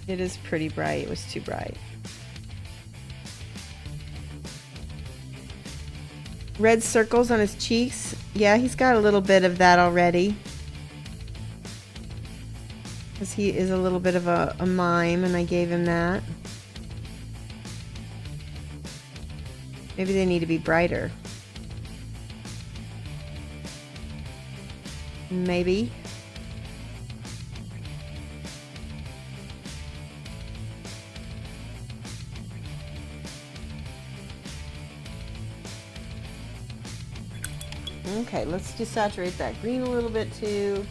It is pretty bright. It was too bright. Red circles on his cheeks. Yeah, he's got a little bit of that already. Because he is a little bit of a mime, and I gave him that. Maybe they need to be brighter. Maybe. Okay, let's just saturate that green a little bit too.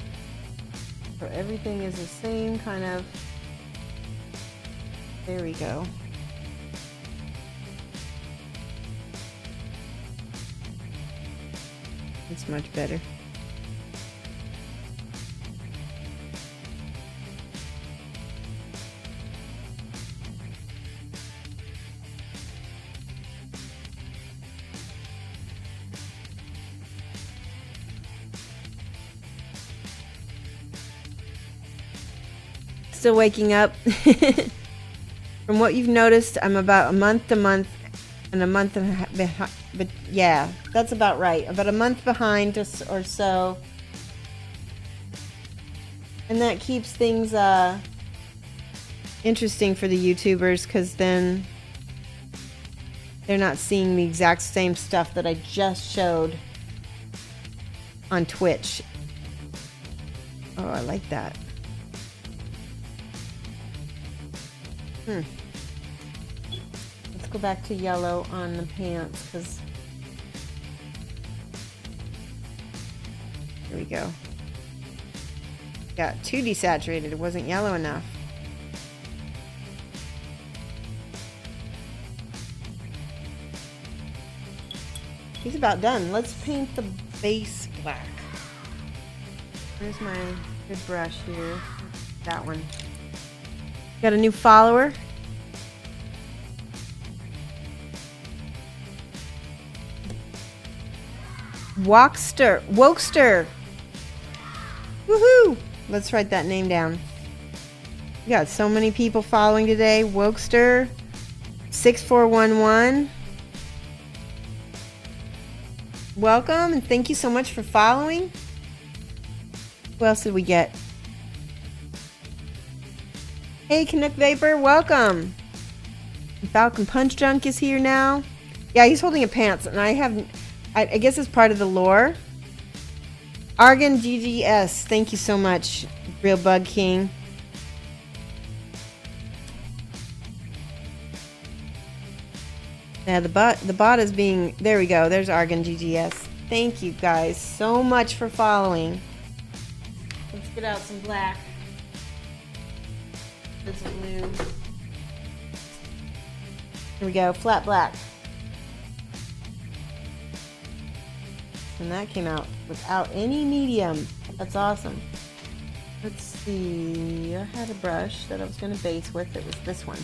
So everything is the same kind of... There we go. It's much better. Still waking up. From what you've noticed, I'm about a month to month and a month and a half behind, but yeah, that's about right. About a month behind or so. And that keeps things interesting for the YouTubers, because then they're not seeing the exact same stuff that I just showed on Twitch. Oh, I like that. Let's go back to yellow on the pants, because Here we go. Got too desaturated. It wasn't yellow enough. He's about done. Let's paint the base black. Where's my good brush here? That one. Got a new follower. Wokester. Woohoo! Let's write that name down. We got so many people following today. Wokester 6411. Welcome and thank you so much for following. Who else did we get? Hey, Canuck Vapor, welcome. Falcon Punch Junk is here now. Yeah, he's holding a pants, and I guess it's part of the lore. Argon GGS, thank you so much, Real Bug King. Yeah, the bot is being, there we go, there's Argon GGS. Thank you guys so much for following. Let's get out some black. This blue. Here we go, flat black. And that came out without any medium. That's awesome. Let's see. I had a brush that I was going to base with. It was this one.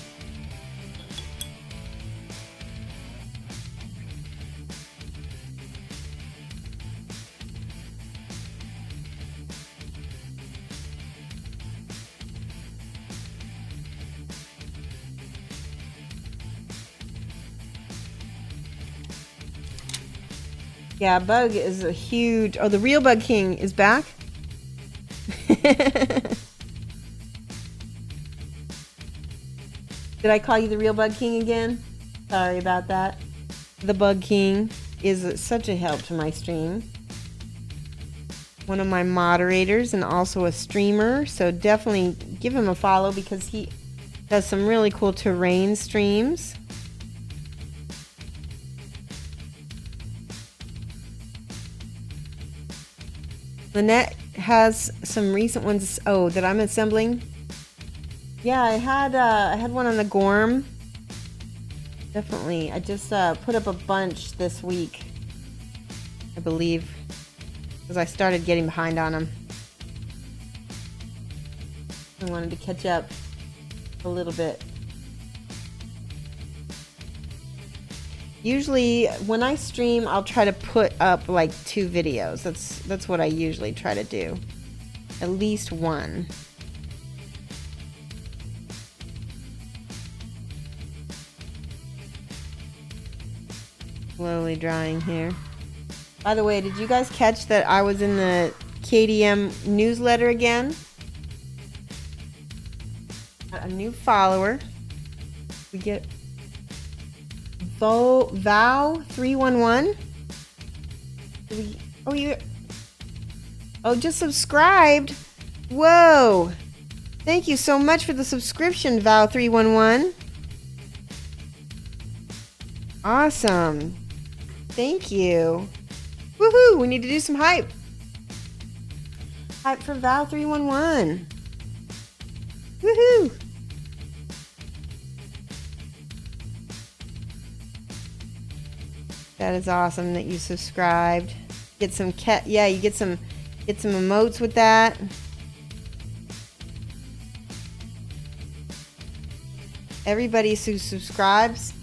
Yeah, Bug is a huge... Oh, the Real Bug King is back? Did I call you the Real Bug King again? Sorry about that. The Bug King is such a help to my stream. One of my moderators and also a streamer. So definitely give him a follow because he does some really cool terrain streams. Lynette has some recent ones. Oh, that I'm assembling. Yeah, I had one on the Gorm. Definitely, I just put up a bunch this week, I believe, because I started getting behind on them. I wanted to catch up a little bit. Usually when I stream, I'll try to put up like 2 videos. That's what I usually try to do. At least one. Slowly drying here. By the way, did you guys catch that I was in the KDM newsletter again? Got a new follower. We get Vow 311. Oh, just subscribed. Whoa! Thank you so much for the subscription, Vow 311. Awesome. Thank you. Woohoo! We need to do some hype. Hype for Vow 311. Woohoo! That is awesome that you subscribed. Get some you get some emotes with that. Everybody who subscribes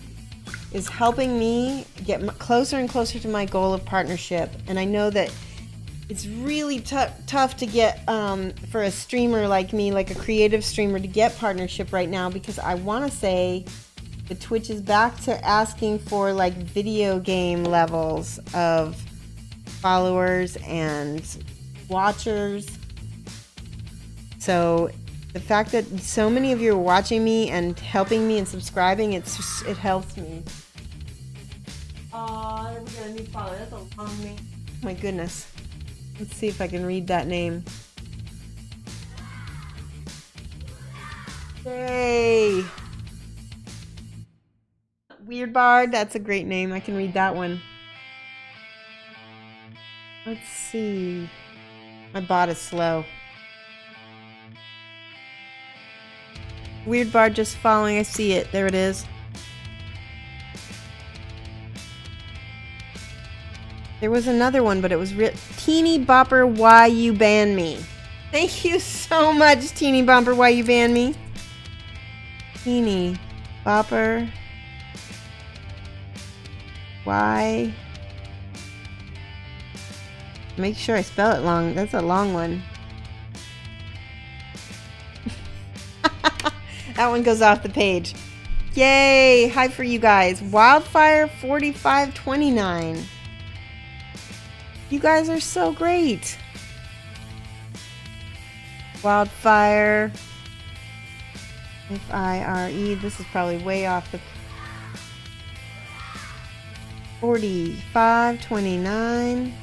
is helping me get closer and closer to my goal of partnership. And I know that it's really tough to get for a streamer like me, like a creative streamer, to get partnership right now, because I want to say the Twitch is back to asking for like video game levels of followers and watchers. So the fact that so many of you are watching me and helping me and subscribing, it helps me. Oh, we got a new follower. That's a long name. My goodness. Let's see if I can read that name. Yay! Weird Bard, that's a great name. I can read that one. Let's see. My bot is slow. Weird bar just following. I see it. There it is. There was another one, but it was Teeny Bopper, why you ban me? Thank you so much, Teeny Bopper, why you ban me? Teeny Bopper, why? Make sure I spell it long. That's a long one. That one goes off the page. Yay! Hi for you guys. Wildfire 4529. You guys are so great. Wildfire. F-I-R-E. This is probably way off the 4529.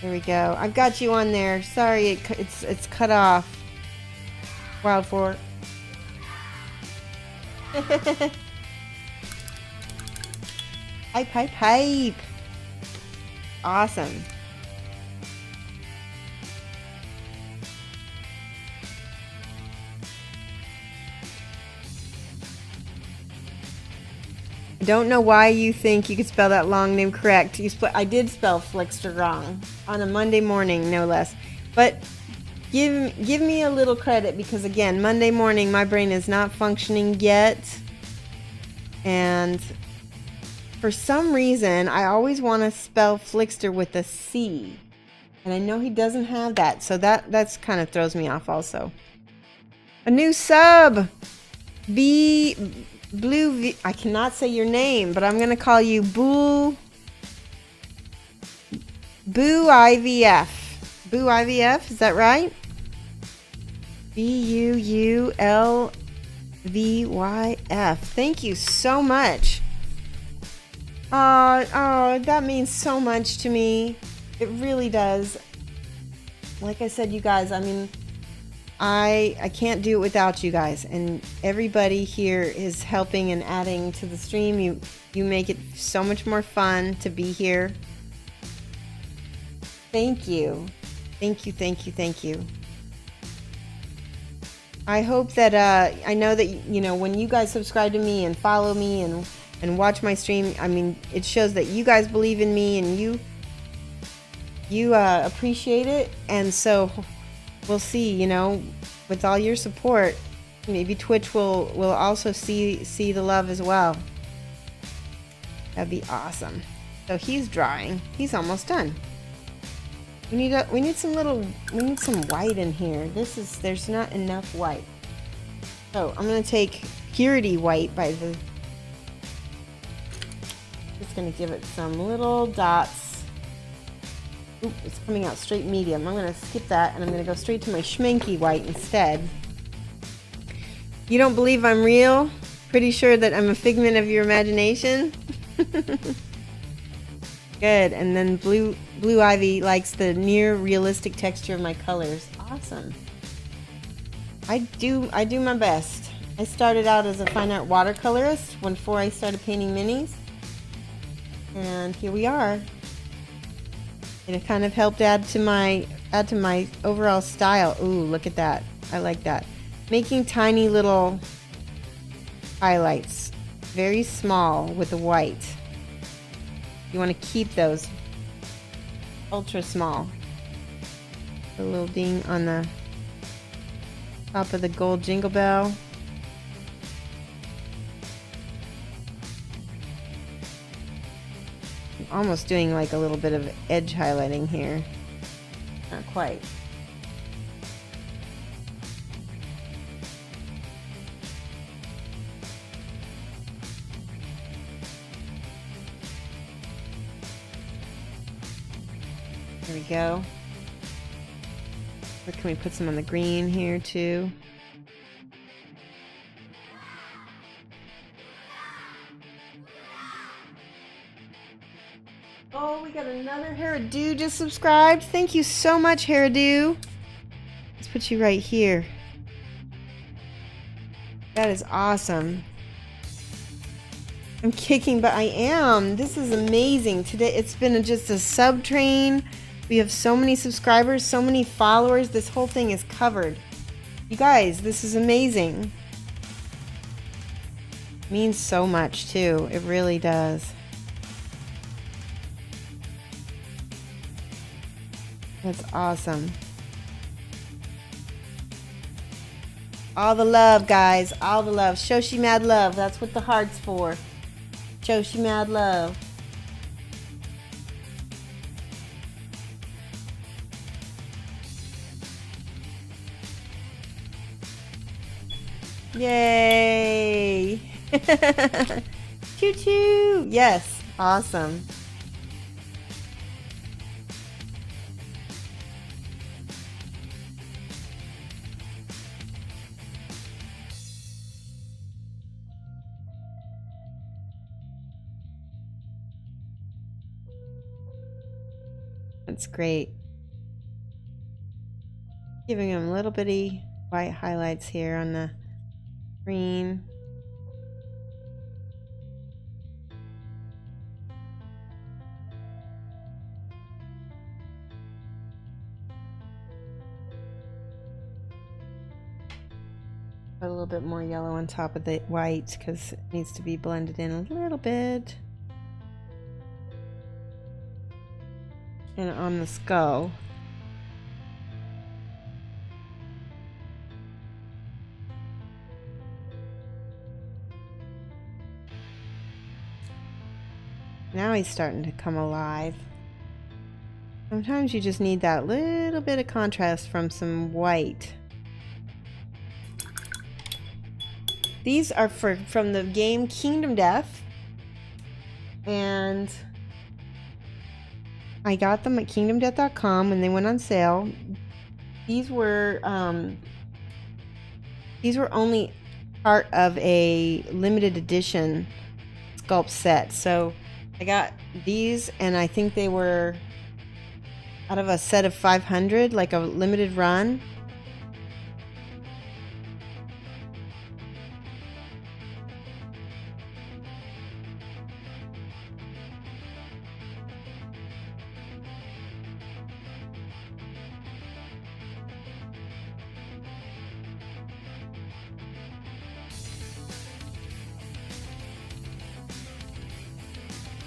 There we go. I've got you on there. Sorry, it's cut off. Wild for. Hype. Awesome. I don't know why you think you could spell that long name correct. I did spell Flickster wrong on a Monday morning, no less. But give me a little credit because, again, Monday morning, my brain is not functioning yet. And for some reason, I always want to spell Flickster with a C. And I know he doesn't have that, so that's kind of throws me off also. A new sub! I cannot say your name, but I'm going to call you Boo IVF. Boo IVF, is that right? BUULVYF. Thank you so much. Oh, that means so much to me. It really does. Like I said, you guys, I mean, I can't do it without you guys, and everybody here is helping and adding to the stream. You make it so much more fun to be here. Thank you. Thank you. I hope that I know that when you guys subscribe to me and follow me and watch my stream, I mean, it shows that you guys believe in me and you appreciate it. And so we'll see, with all your support, maybe Twitch will also see the love as well. That'd be awesome. So he's drawing. He's almost done. We need some white in here. There's not enough white. So I'm gonna take Purity White just gonna give it some little dots. Oop, it's coming out straight medium. I'm gonna skip that and I'm gonna go straight to my Schminky White instead. You don't believe I'm real? Pretty sure that I'm a figment of your imagination? Good. And then Blue Ivy likes the near realistic texture of my colors. Awesome. I do my best. I started out as a fine art watercolorist before I started painting minis. And here we are. It kind of helped add to my overall style. Ooh, look at that. I like that. Making tiny little highlights. Very small with the white. You want to keep those ultra small. A little ding on the top of the gold jingle bell. I'm almost doing like a little bit of edge highlighting here. Not quite. There we go. Or can we put some on the green here too? Oh, we got another Hairdo just subscribed. Thank you so much, Hairdo. Let's put you right here. That is awesome. I'm kicking, but I am. This is amazing. Today it's been just a sub train We have so many subscribers, so many followers. This whole thing is covered. You guys, this is amazing. Means so much too. It really does. That's awesome. All the love, guys. All the love. Shoshie Mad Love. That's what the heart's for. Shoshie Mad Love. Yay! Choo choo! Yes, awesome. That's great. Giving them little bitty white highlights here on the screen. Put a little bit more yellow on top of the white because it needs to be blended in a little bit. And on the skull. Now he's starting to come alive. Sometimes you just need that little bit of contrast from some white. These are from the game Kingdom Death. And I got them at kingdomdeath.com when they went on sale. These were only part of a limited edition sculpt set. So I got these, and I think they were out of a set of 500, like a limited run.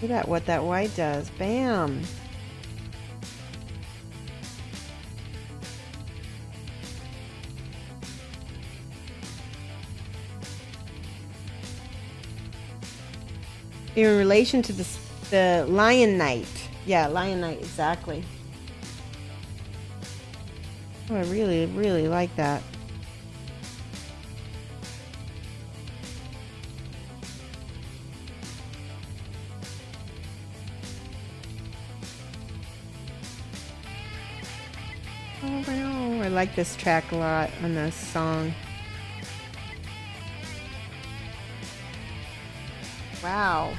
Look at what that white does. Bam. In relation to the Lion Knight. Yeah, Lion Knight, exactly. Oh, I really, really like that. Oh, I like this track a lot on this song. Wow.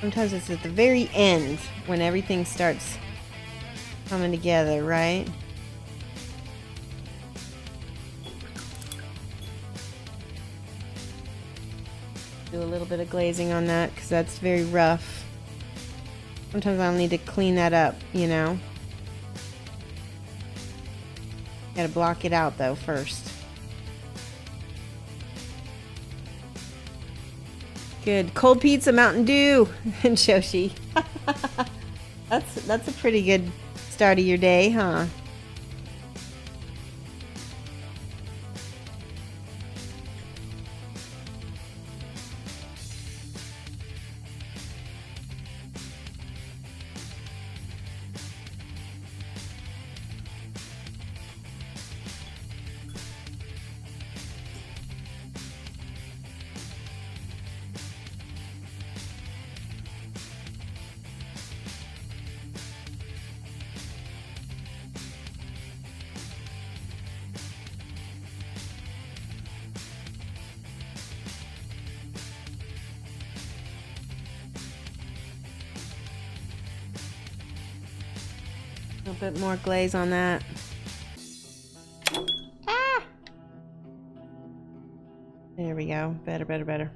Sometimes it's at the very end when everything starts coming together, right? Do a little bit of glazing on that because that's very rough. Sometimes I'll need to clean that up, you know. Gotta block it out though first. Good. Cold pizza, Mountain Dew, and Shoshie. That's a pretty good start of your day, huh? A little bit more glaze on that. Ah! There we go. Better, better, better.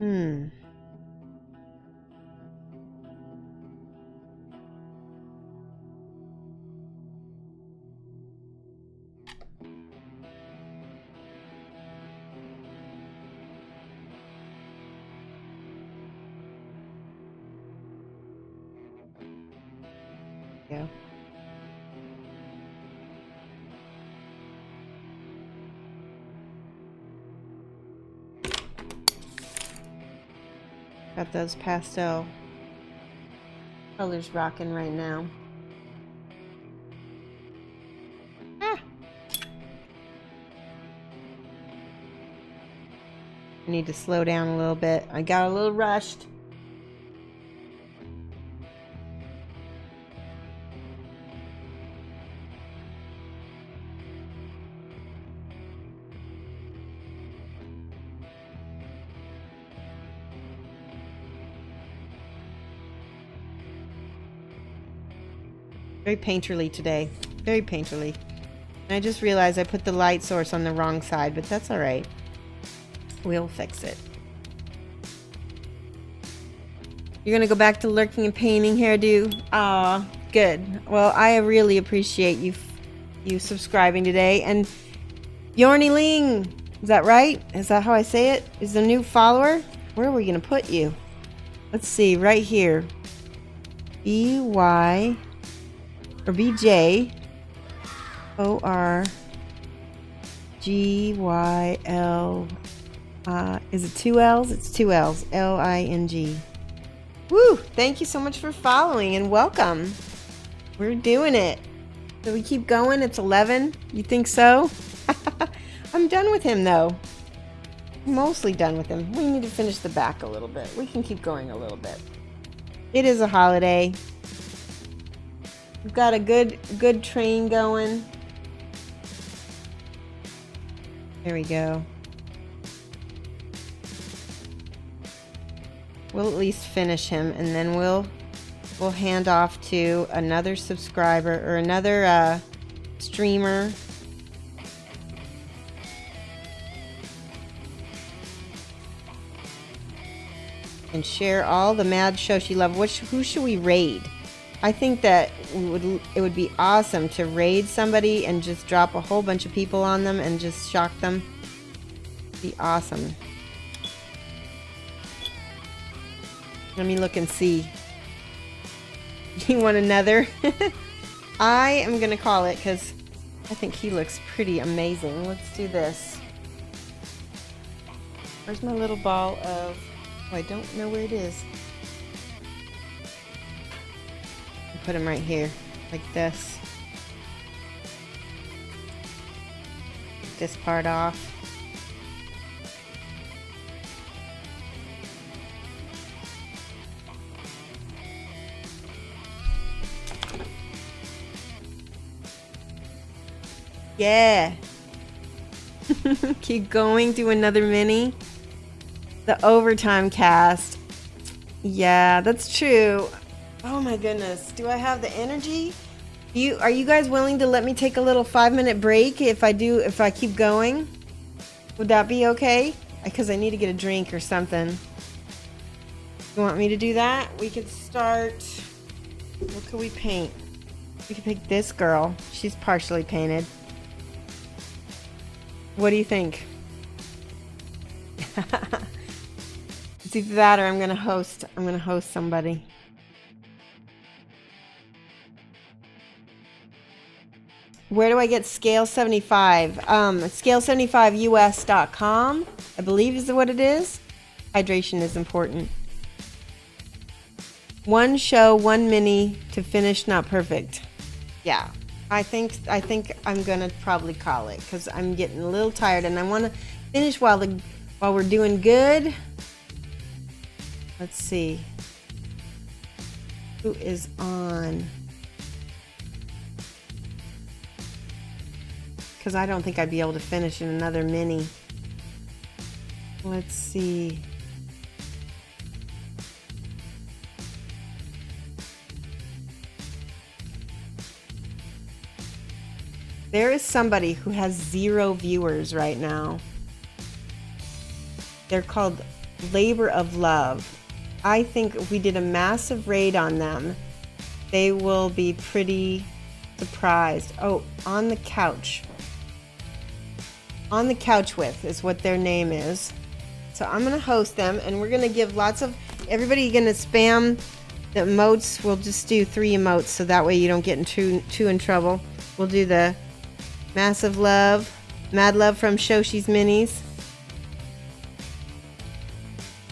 Hmm. Yeah. Got those pastel colors rocking right now. Ah. I need to slow down a little bit. I got a little rushed. Very painterly today. Very painterly. And I just realized I put the light source on the wrong side, but that's alright. We'll fix it. You're gonna go back to lurking and painting hairdo? Aw, good. Well, I really appreciate you subscribing today. And Yorny Ling, is that right? Is that how I say it? Is the new follower? Where are we gonna put you? Let's see, right here. BY or BJ ORGYL. Is it 2 L's? It's 2 L's. LING. Woo! Thank you so much for following and welcome. We're doing it. So we keep going. It's 11. You think so? I'm done with him though. Mostly done with him. We need to finish the back a little bit. We can keep going a little bit. It is a holiday. We've got a good train going. There we go. We'll at least finish him, and then we'll hand off to another subscriber or another streamer. And share all the mad Shoshie love. Who should we raid? I think that it would be awesome to raid somebody and just drop a whole bunch of people on them and just shock them. It'd be awesome. Let me look and see. You want another? I am gonna call it because I think he looks pretty amazing. Let's do this. Where's my little ball of... Oh, I don't know where it is. Put him right here, like this. Take this part off. Yeah. Keep going, do another mini. The overtime cast. Yeah, that's true. Oh my goodness. Do I have the energy? Are you guys willing to let me take a little 5-minute break if I keep going? Would that be okay? Because I need to get a drink or something. You want me to do that? We could start. What could we paint? We could pick this girl. She's partially painted. What do you think? It's either that or I'm gonna host somebody. Where do I get Scale 75? Scale75us.com, I believe is what it is. Hydration is important. One show, one mini to finish, not perfect. Yeah, I think I'm gonna probably call it because I'm getting a little tired and I want to finish while we're doing good. Let's see who is on. Because I don't think I'd be able to finish in another mini. Let's see. There is somebody who has 0 viewers right now. They're called Labor of Love. I think if we did a massive raid on them, they will be pretty surprised. Oh, On the Couch. On the Couch With is what their name is. So I'm going to host them, and we're going to give lots of... Everybody going to spam the emotes. We'll just do 3 emotes, so that way you don't get too in trouble. We'll do the Massive Love, Mad Love from Shoshie's Minis.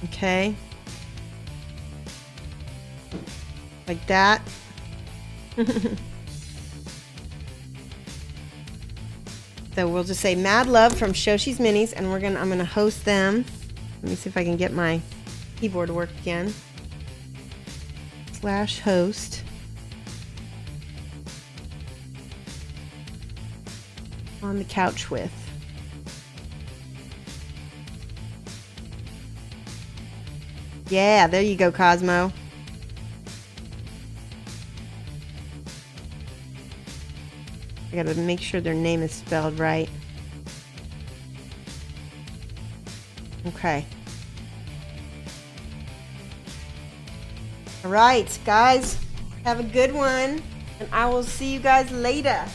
Okay. Like that. So we'll just say Mad Love from Shoshie's Minis, and I'm gonna host them. Let me see if I can get my keyboard to work again. /host. On the Couch With. Yeah, there you go, Cosmo. I gotta make sure their name is spelled right. Okay. All right, guys. Have a good one, and I will see you guys later.